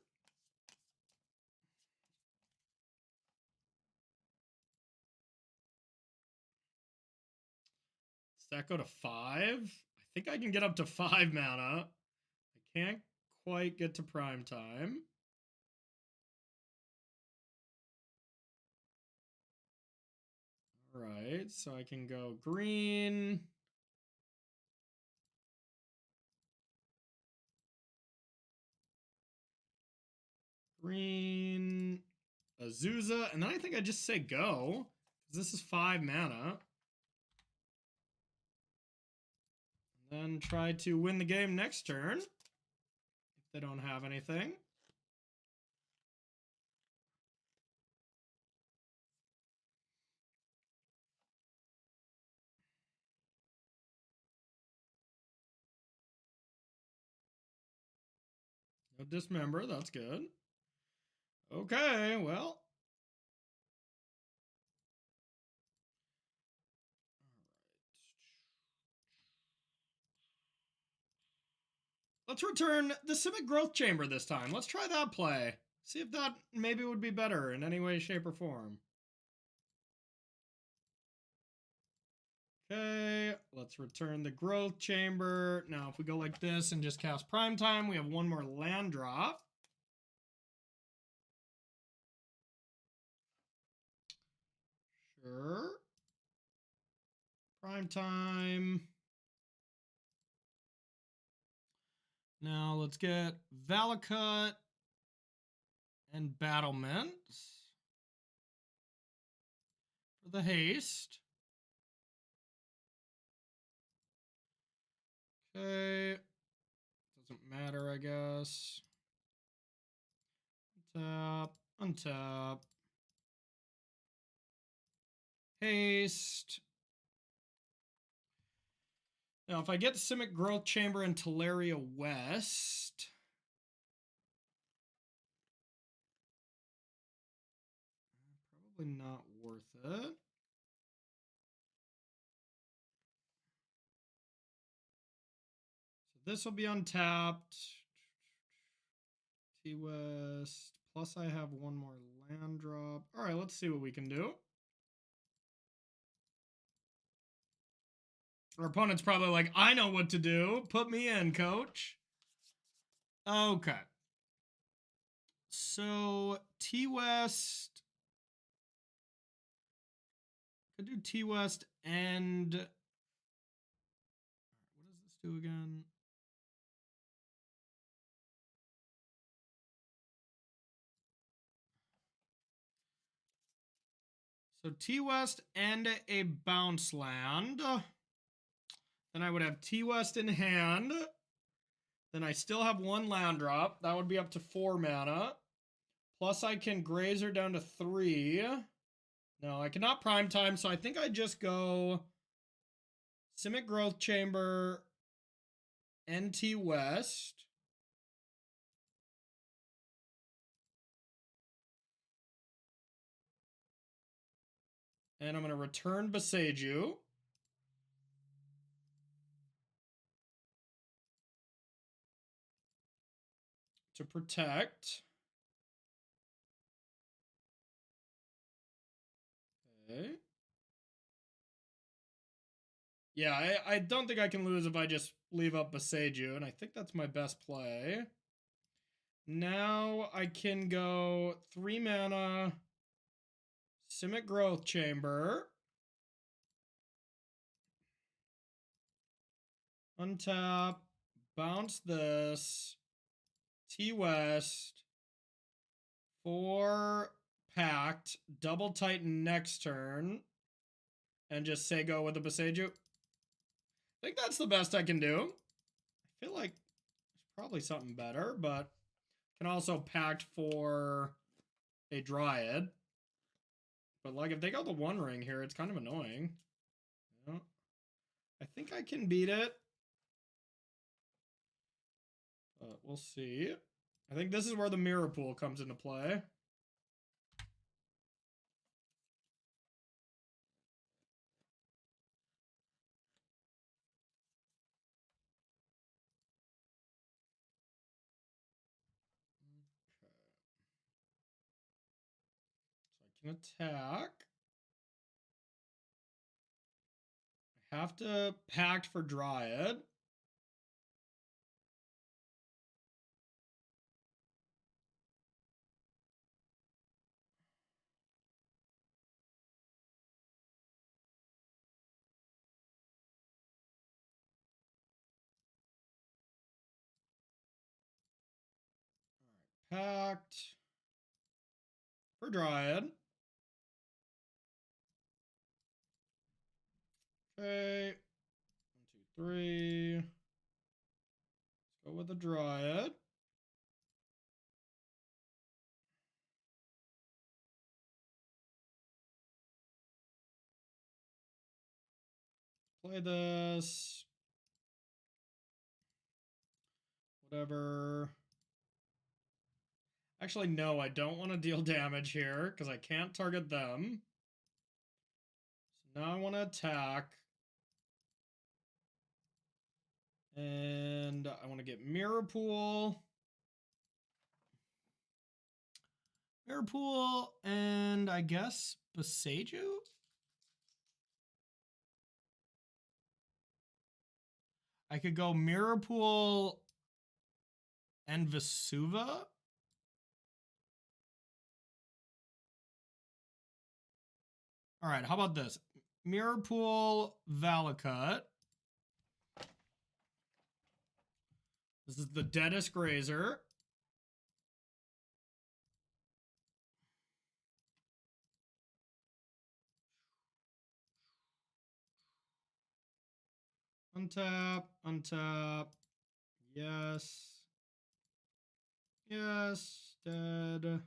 Does that go to 5? I think I can get up to 5 mana. I can't quite get to prime time. All right, so I can go green. Green, Azusa, and then I think I just say go, because this is 5 mana. And then try to win the game next turn, if they don't have anything. No dismember, that's good. Okay, well. Let's return the Simic Growth Chamber this time. Let's try that play. See if that maybe would be better in any way, shape, or form. Okay, let's return the Growth Chamber. Now, if we go like this and just cast Prime Time, we have 1 more land drop. Sure. Prime Time. Now let's get Valakut and Battlement for the haste. Okay. Doesn't matter, I guess. Untap, untap. Haste. Now, if I get Simic Growth Chamber and Teleria West, probably not worth it. So this will be untapped. T-West. Plus I have one more land drop. All right, let's see what we can do. Our opponent's probably like, I know what to do. Put me in, coach. Okay. So T-West. Could do T-West and... What does this do again? So T-West and a bounce land. Then I would have T-West in hand. Then I still have one land drop. That would be up to 4 mana. Plus I can Grazer down to 3. No, I cannot prime time, so I think I just go Simic Growth Chamber, NT West. And I'm going to return Boseiju. To protect. Okay. Yeah, I don't think I can lose if I just leave up Boseiju, and I think that's my best play. Now I can go 3 mana Simic Growth Chamber. Untap. Bounce this. T-West. 4 Pact. Double Titan next turn. And just say go with the Boseiju. I think that's the best I can do. I feel like there's probably something better, but can also Pact for a Dryad. But like if they go the One Ring here, it's kind of annoying. Yeah. I think I can beat it. But we'll see. I think this is where the Mirror Pool comes into play. Okay. So I can attack. I have to Pact for Dryad. Pact for Dryad. Okay. 1, 2, 3. Let's go with the Dryad. Play this. Whatever. Actually, no, I don't want to deal damage here because I can't target them. So now I want to attack. And I want to get Mirror Pool. Mirror Pool and I guess Boseiju? I could go Mirror Pool and Vesuva. All right, how about this? Mirror Pool, Valakut. This is the deadest grazer. Untap, untap. Yes. Yes, dead.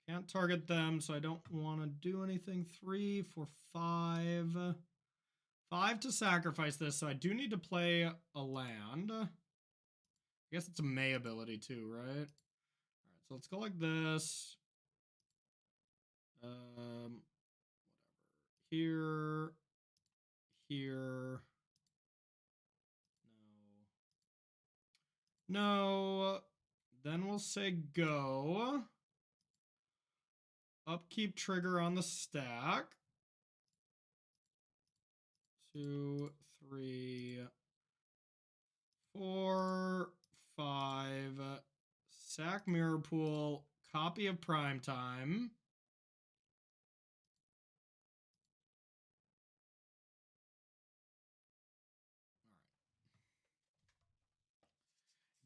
Can't target them, so I don't want to do anything. 3 for 5. 5 to sacrifice this, so I do need to play a land. I guess it's a May ability too, right? Alright, so let's go like this. Whatever. Here. Here. No. No. Then we'll say go. Upkeep trigger on the stack. 2, 3, 4, 5. Sack mirror pool. Copy of prime time.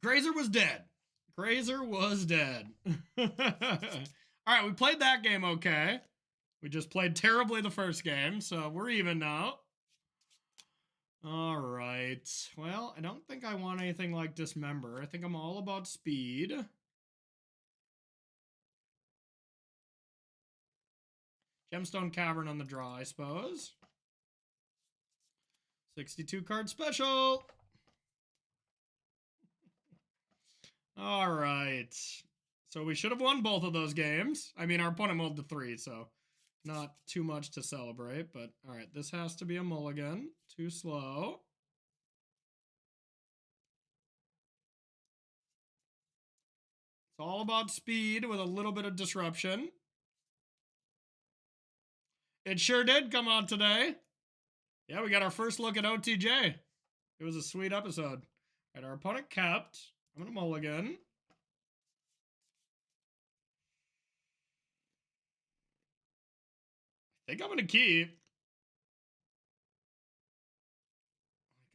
Grazer was dead. Grazer was dead. All right, we played that game okay. We just played terribly the first game, so we're even now. All right. Well, I don't think I want anything like Dismember. I think I'm all about speed. Gemstone Cavern on the draw, I suppose. 62 card special. All right. So we should have won both of those games. I mean, our opponent mulled to 3, so not too much to celebrate. But all right, this has to be a mulligan. Too slow. It's all about speed with a little bit of disruption. It sure did come out today. Yeah, we got our first look at OTJ. It was a sweet episode. All right, our opponent kept. I'm going to mulligan. I think I'm going to keep.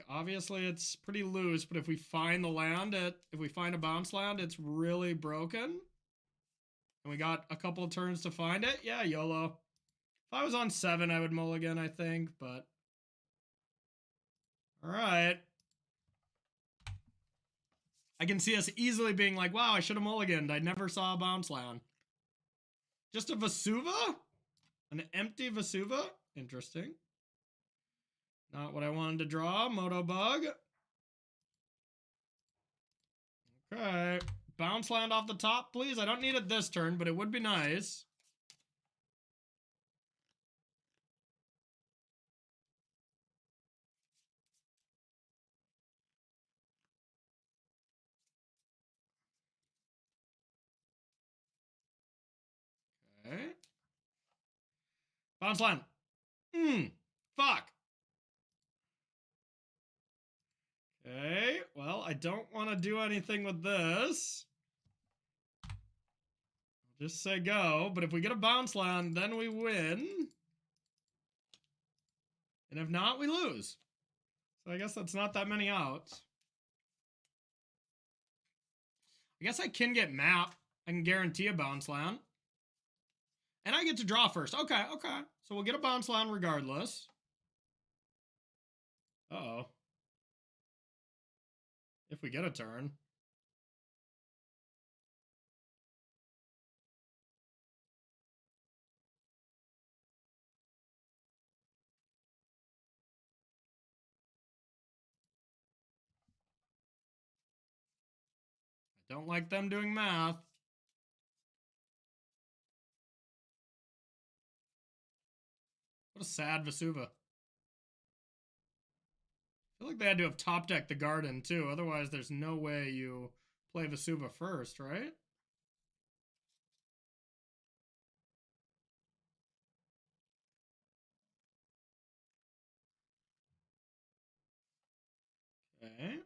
Obviously, it's pretty loose, but if we find the land, if we find a bounce land, it's really broken. And we got a couple of turns to find it. Yeah, YOLO. If I was on 7, I would mulligan, I think, but... All right. I can see us easily being like, wow, I should have mulliganed. I never saw a bounce land. Just a Vesuva? An empty Vesuva? Interesting. Not what I wanted to draw. Moto Bug. Okay. Bounce land off the top, please. I don't need it this turn, but it would be nice. Okay. Bounce land. Fuck. Okay. Well, I don't want to do anything with this. I'll just say go. But if we get a bounce land, then we win. And if not, we lose. So I guess that's not that many outs. I guess I can get map. I can guarantee a bounce land. And I get to draw first. Okay, okay. So we'll get a bounce land regardless. Uh-oh. If we get a turn. I don't like them doing math. What a sad Vesuva. I feel like they had to have top decked the garden too. Otherwise, there's no way you play Vesuva first, right? Okay.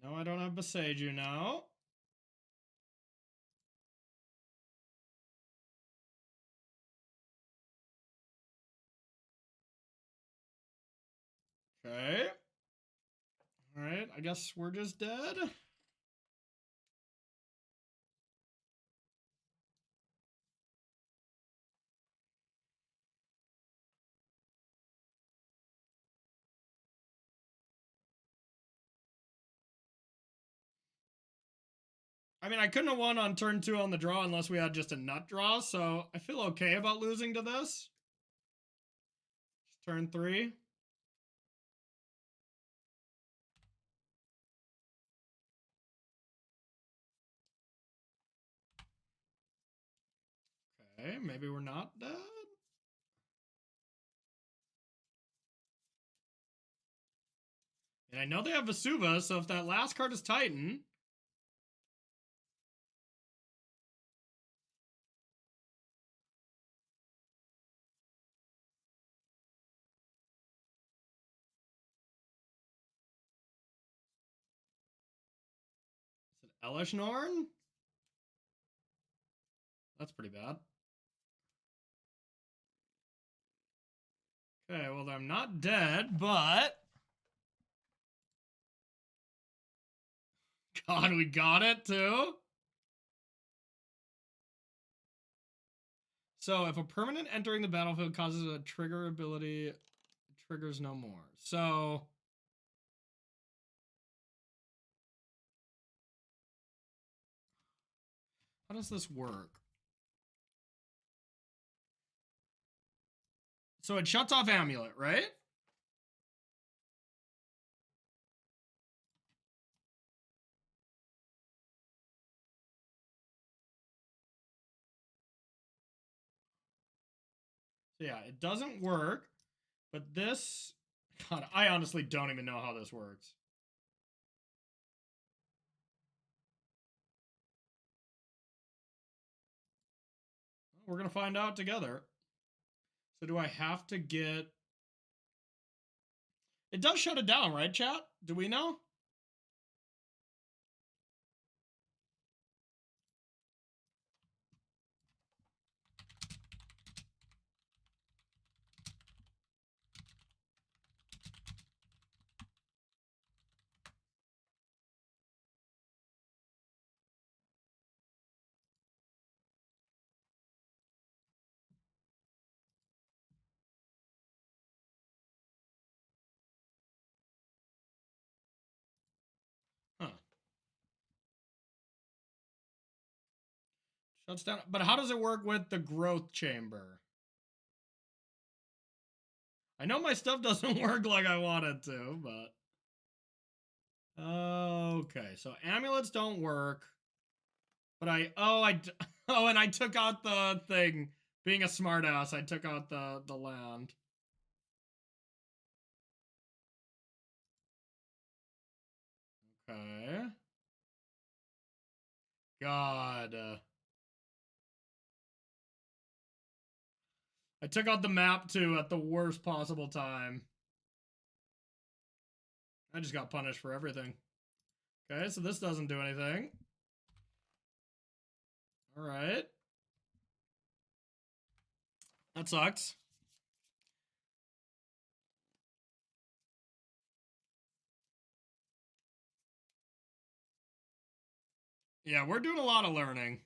No, I don't have Beseiju now. Okay. Alright, I guess we're just dead. I mean, I couldn't have won on turn 2 on the draw unless we had just a nut draw, so I feel okay about losing to this. Just turn 3. Okay, maybe we're not dead. And I know they have Vesuva, so if that last card is Titan... Is it Elishnorn? That's pretty bad. Okay, well, I'm not dead, but... God, we got it, too? So, if a permanent entering the battlefield causes a trigger ability, it triggers no more. So... How does this work? So it shuts off Amulet, right? So yeah, it doesn't work, but this... God, I honestly don't even know how this works. We're going to find out together. So do I have to get... It does shut it down, right, chat? Do we know? Huh. Shuts down. But how does it work with the growth chamber? I know my stuff doesn't work like I want it to, but... Okay, so amulets don't work. But and I took out the thing. Being a smartass, I took out the land. Okay. God. I took out the map too at the worst possible time. I just got punished for everything. Okay, so this doesn't do anything. Alright. That sucks. Yeah, we're doing a lot of learning.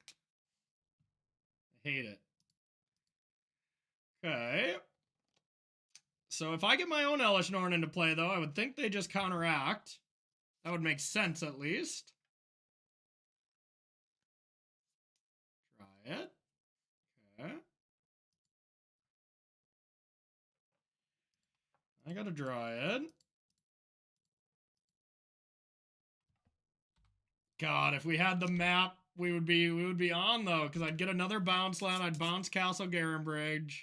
I hate it. Okay. So if I get my own Elishnorn into play, though, I would think they just counteract. That would make sense, at least. Try it. Okay. I got a Dryad. God, if we had the map, we would be on, though, because I'd get another bounce land. I'd bounce Castle Garenbridge.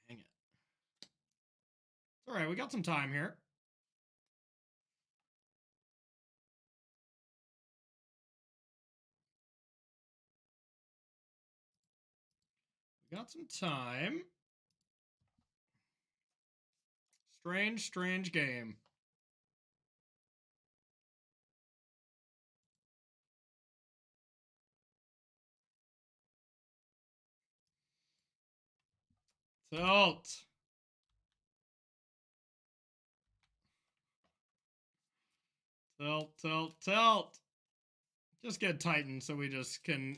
Dang it. It's alright, we got some time here. We got some time. Strange, strange game. Tilt. Tilt, tilt, tilt. Just get Titan so we just can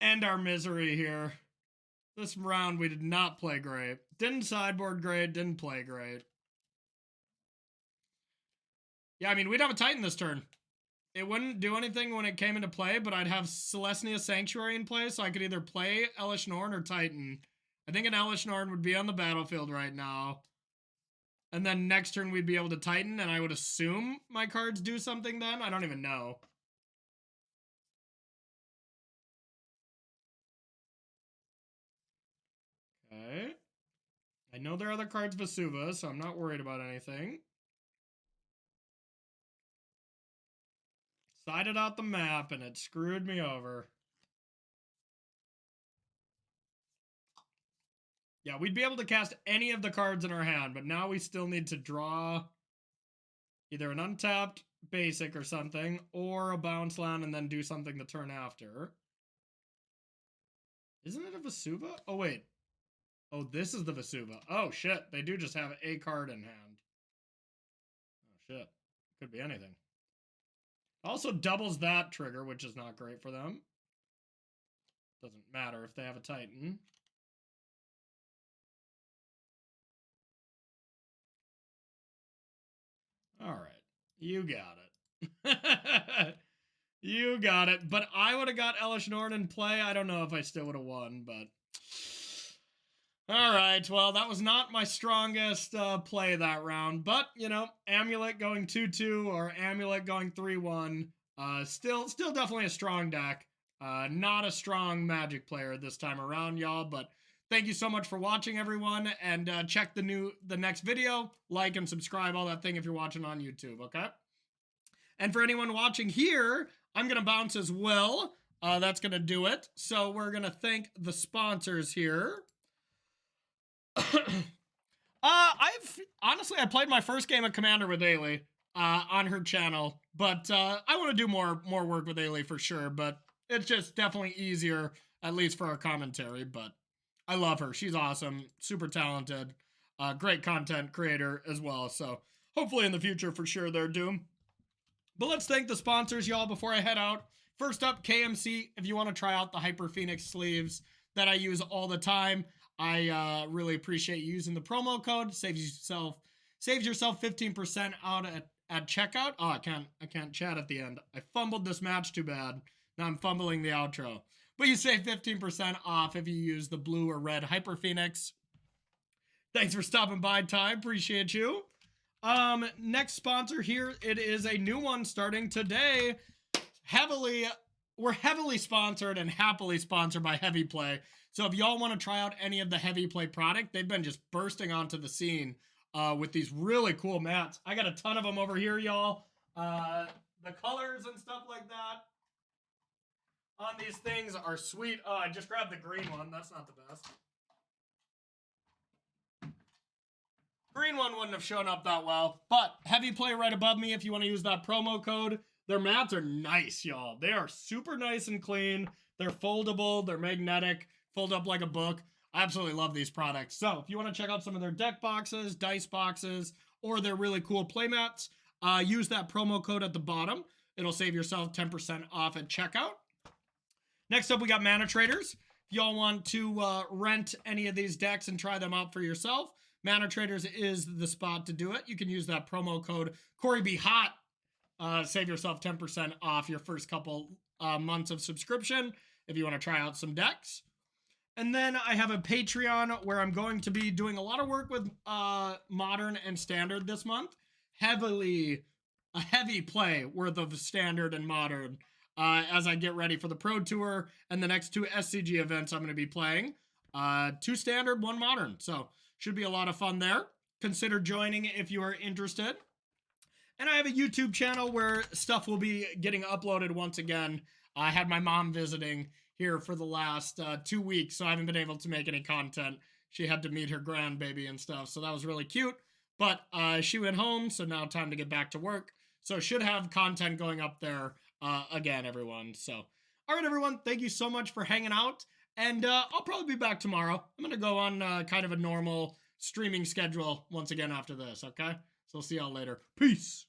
end our misery here. This round we did not play great. Didn't sideboard great, didn't play great. Yeah, I mean, we'd have a Titan this turn. It wouldn't do anything when it came into play, but I'd have Celestia Sanctuary in play, so I could either play Elesh Norn or Titan. I think an Elesh Norn would be on the battlefield right now. And then next turn we'd be able to Titan, and I would assume my cards do something then? I don't even know. Okay. I know there are other cards Vesuva, so I'm not worried about anything. Sided out the map, and it screwed me over. Yeah, we'd be able to cast any of the cards in our hand, but now we still need to draw either an untapped basic or something, or a bounce land and then do something the turn after. Isn't it a Vesuva? Oh, wait. Oh, this is the Vesuva. Oh, shit. They do just have a card in hand. Oh, shit. Could be anything. Also doubles that trigger, which is not great for them. Doesn't matter if they have a Titan. All right. You got it. You got it. But I would have got Elesh Norn in play. I don't know if I still would have won, but... All right, well, that was not my strongest play that round. But, you know, Amulet going 2-2 or Amulet going 3-1. Still definitely a strong deck. Not a strong Magic player this time around, y'all. But thank you so much for watching, everyone. And check the next video. Like and subscribe, all that thing if you're watching on YouTube, okay? And for anyone watching here, I'm going to bounce as well. That's going to do it. So we're going to thank the sponsors here. I played my first game of Commander with Ailey on her channel, but I want to do more work with Ailey for sure, but it's just definitely easier, at least for our commentary, but I love her. She's awesome, super talented, great content creator as well, so hopefully in the future for sure they're doomed. But let's thank the sponsors, y'all, before I head out. First up, KMC. If you want to try out the Hyper Phoenix sleeves that I use all the time, I really appreciate you using the promo code. Saves yourself 15% out at checkout. Oh, I can't chat at the end. I fumbled this match too bad. Now I'm fumbling the outro. But you save 15% off if you use the blue or red Hyper Phoenix. Thanks for stopping by, Ty. Appreciate you. Next sponsor here, it is a new one starting today. We're heavily sponsored and happily sponsored by Heavy Play. So if y'all want to try out any of the Heavy Play product, they've been just bursting onto the scene with these really cool mats. I got a ton of them over here, y'all. The colors and stuff like that on these things are sweet. Oh, I just grabbed the green one. That's not the best. Green one wouldn't have shown up that well, but Heavy Play right above me if you want to use that promo code. Their mats are nice, y'all. They are super nice and clean. They're foldable. They're magnetic. Fold up like a book. I absolutely love these products. So if you want to check out some of their deck boxes, dice boxes, or their really cool play mats, use that promo code at the bottom. It'll save yourself 10% off at checkout. Next up, we got Mana Traders. If y'all want to rent any of these decks and try them out for yourself, Mana Traders is the spot to do it. You can use that promo code CoreyBHot. Save yourself 10% off your first couple months of subscription if you want to try out some decks. And then I have a Patreon where I'm going to be doing a lot of work with Modern and Standard this month. A heavy play worth of Standard and Modern as I get ready for the Pro Tour and the next 2 SCG events I'm going to be playing. 2 Standard, 1 Modern. So should be a lot of fun there. Consider joining if you are interested. And I have a YouTube channel where stuff will be getting uploaded once again. I had my mom visiting here for the last 2 weeks, so I haven't been able to make any content. She had to meet her grandbaby and stuff, so that was really cute. But she went home, so now time to get back to work. So should have content going up there again, everyone. So, all right, everyone, thank you so much for hanging out. And I'll probably be back tomorrow. I'm going to go on kind of a normal streaming schedule once again after this, okay? So I'll see y'all later. Peace.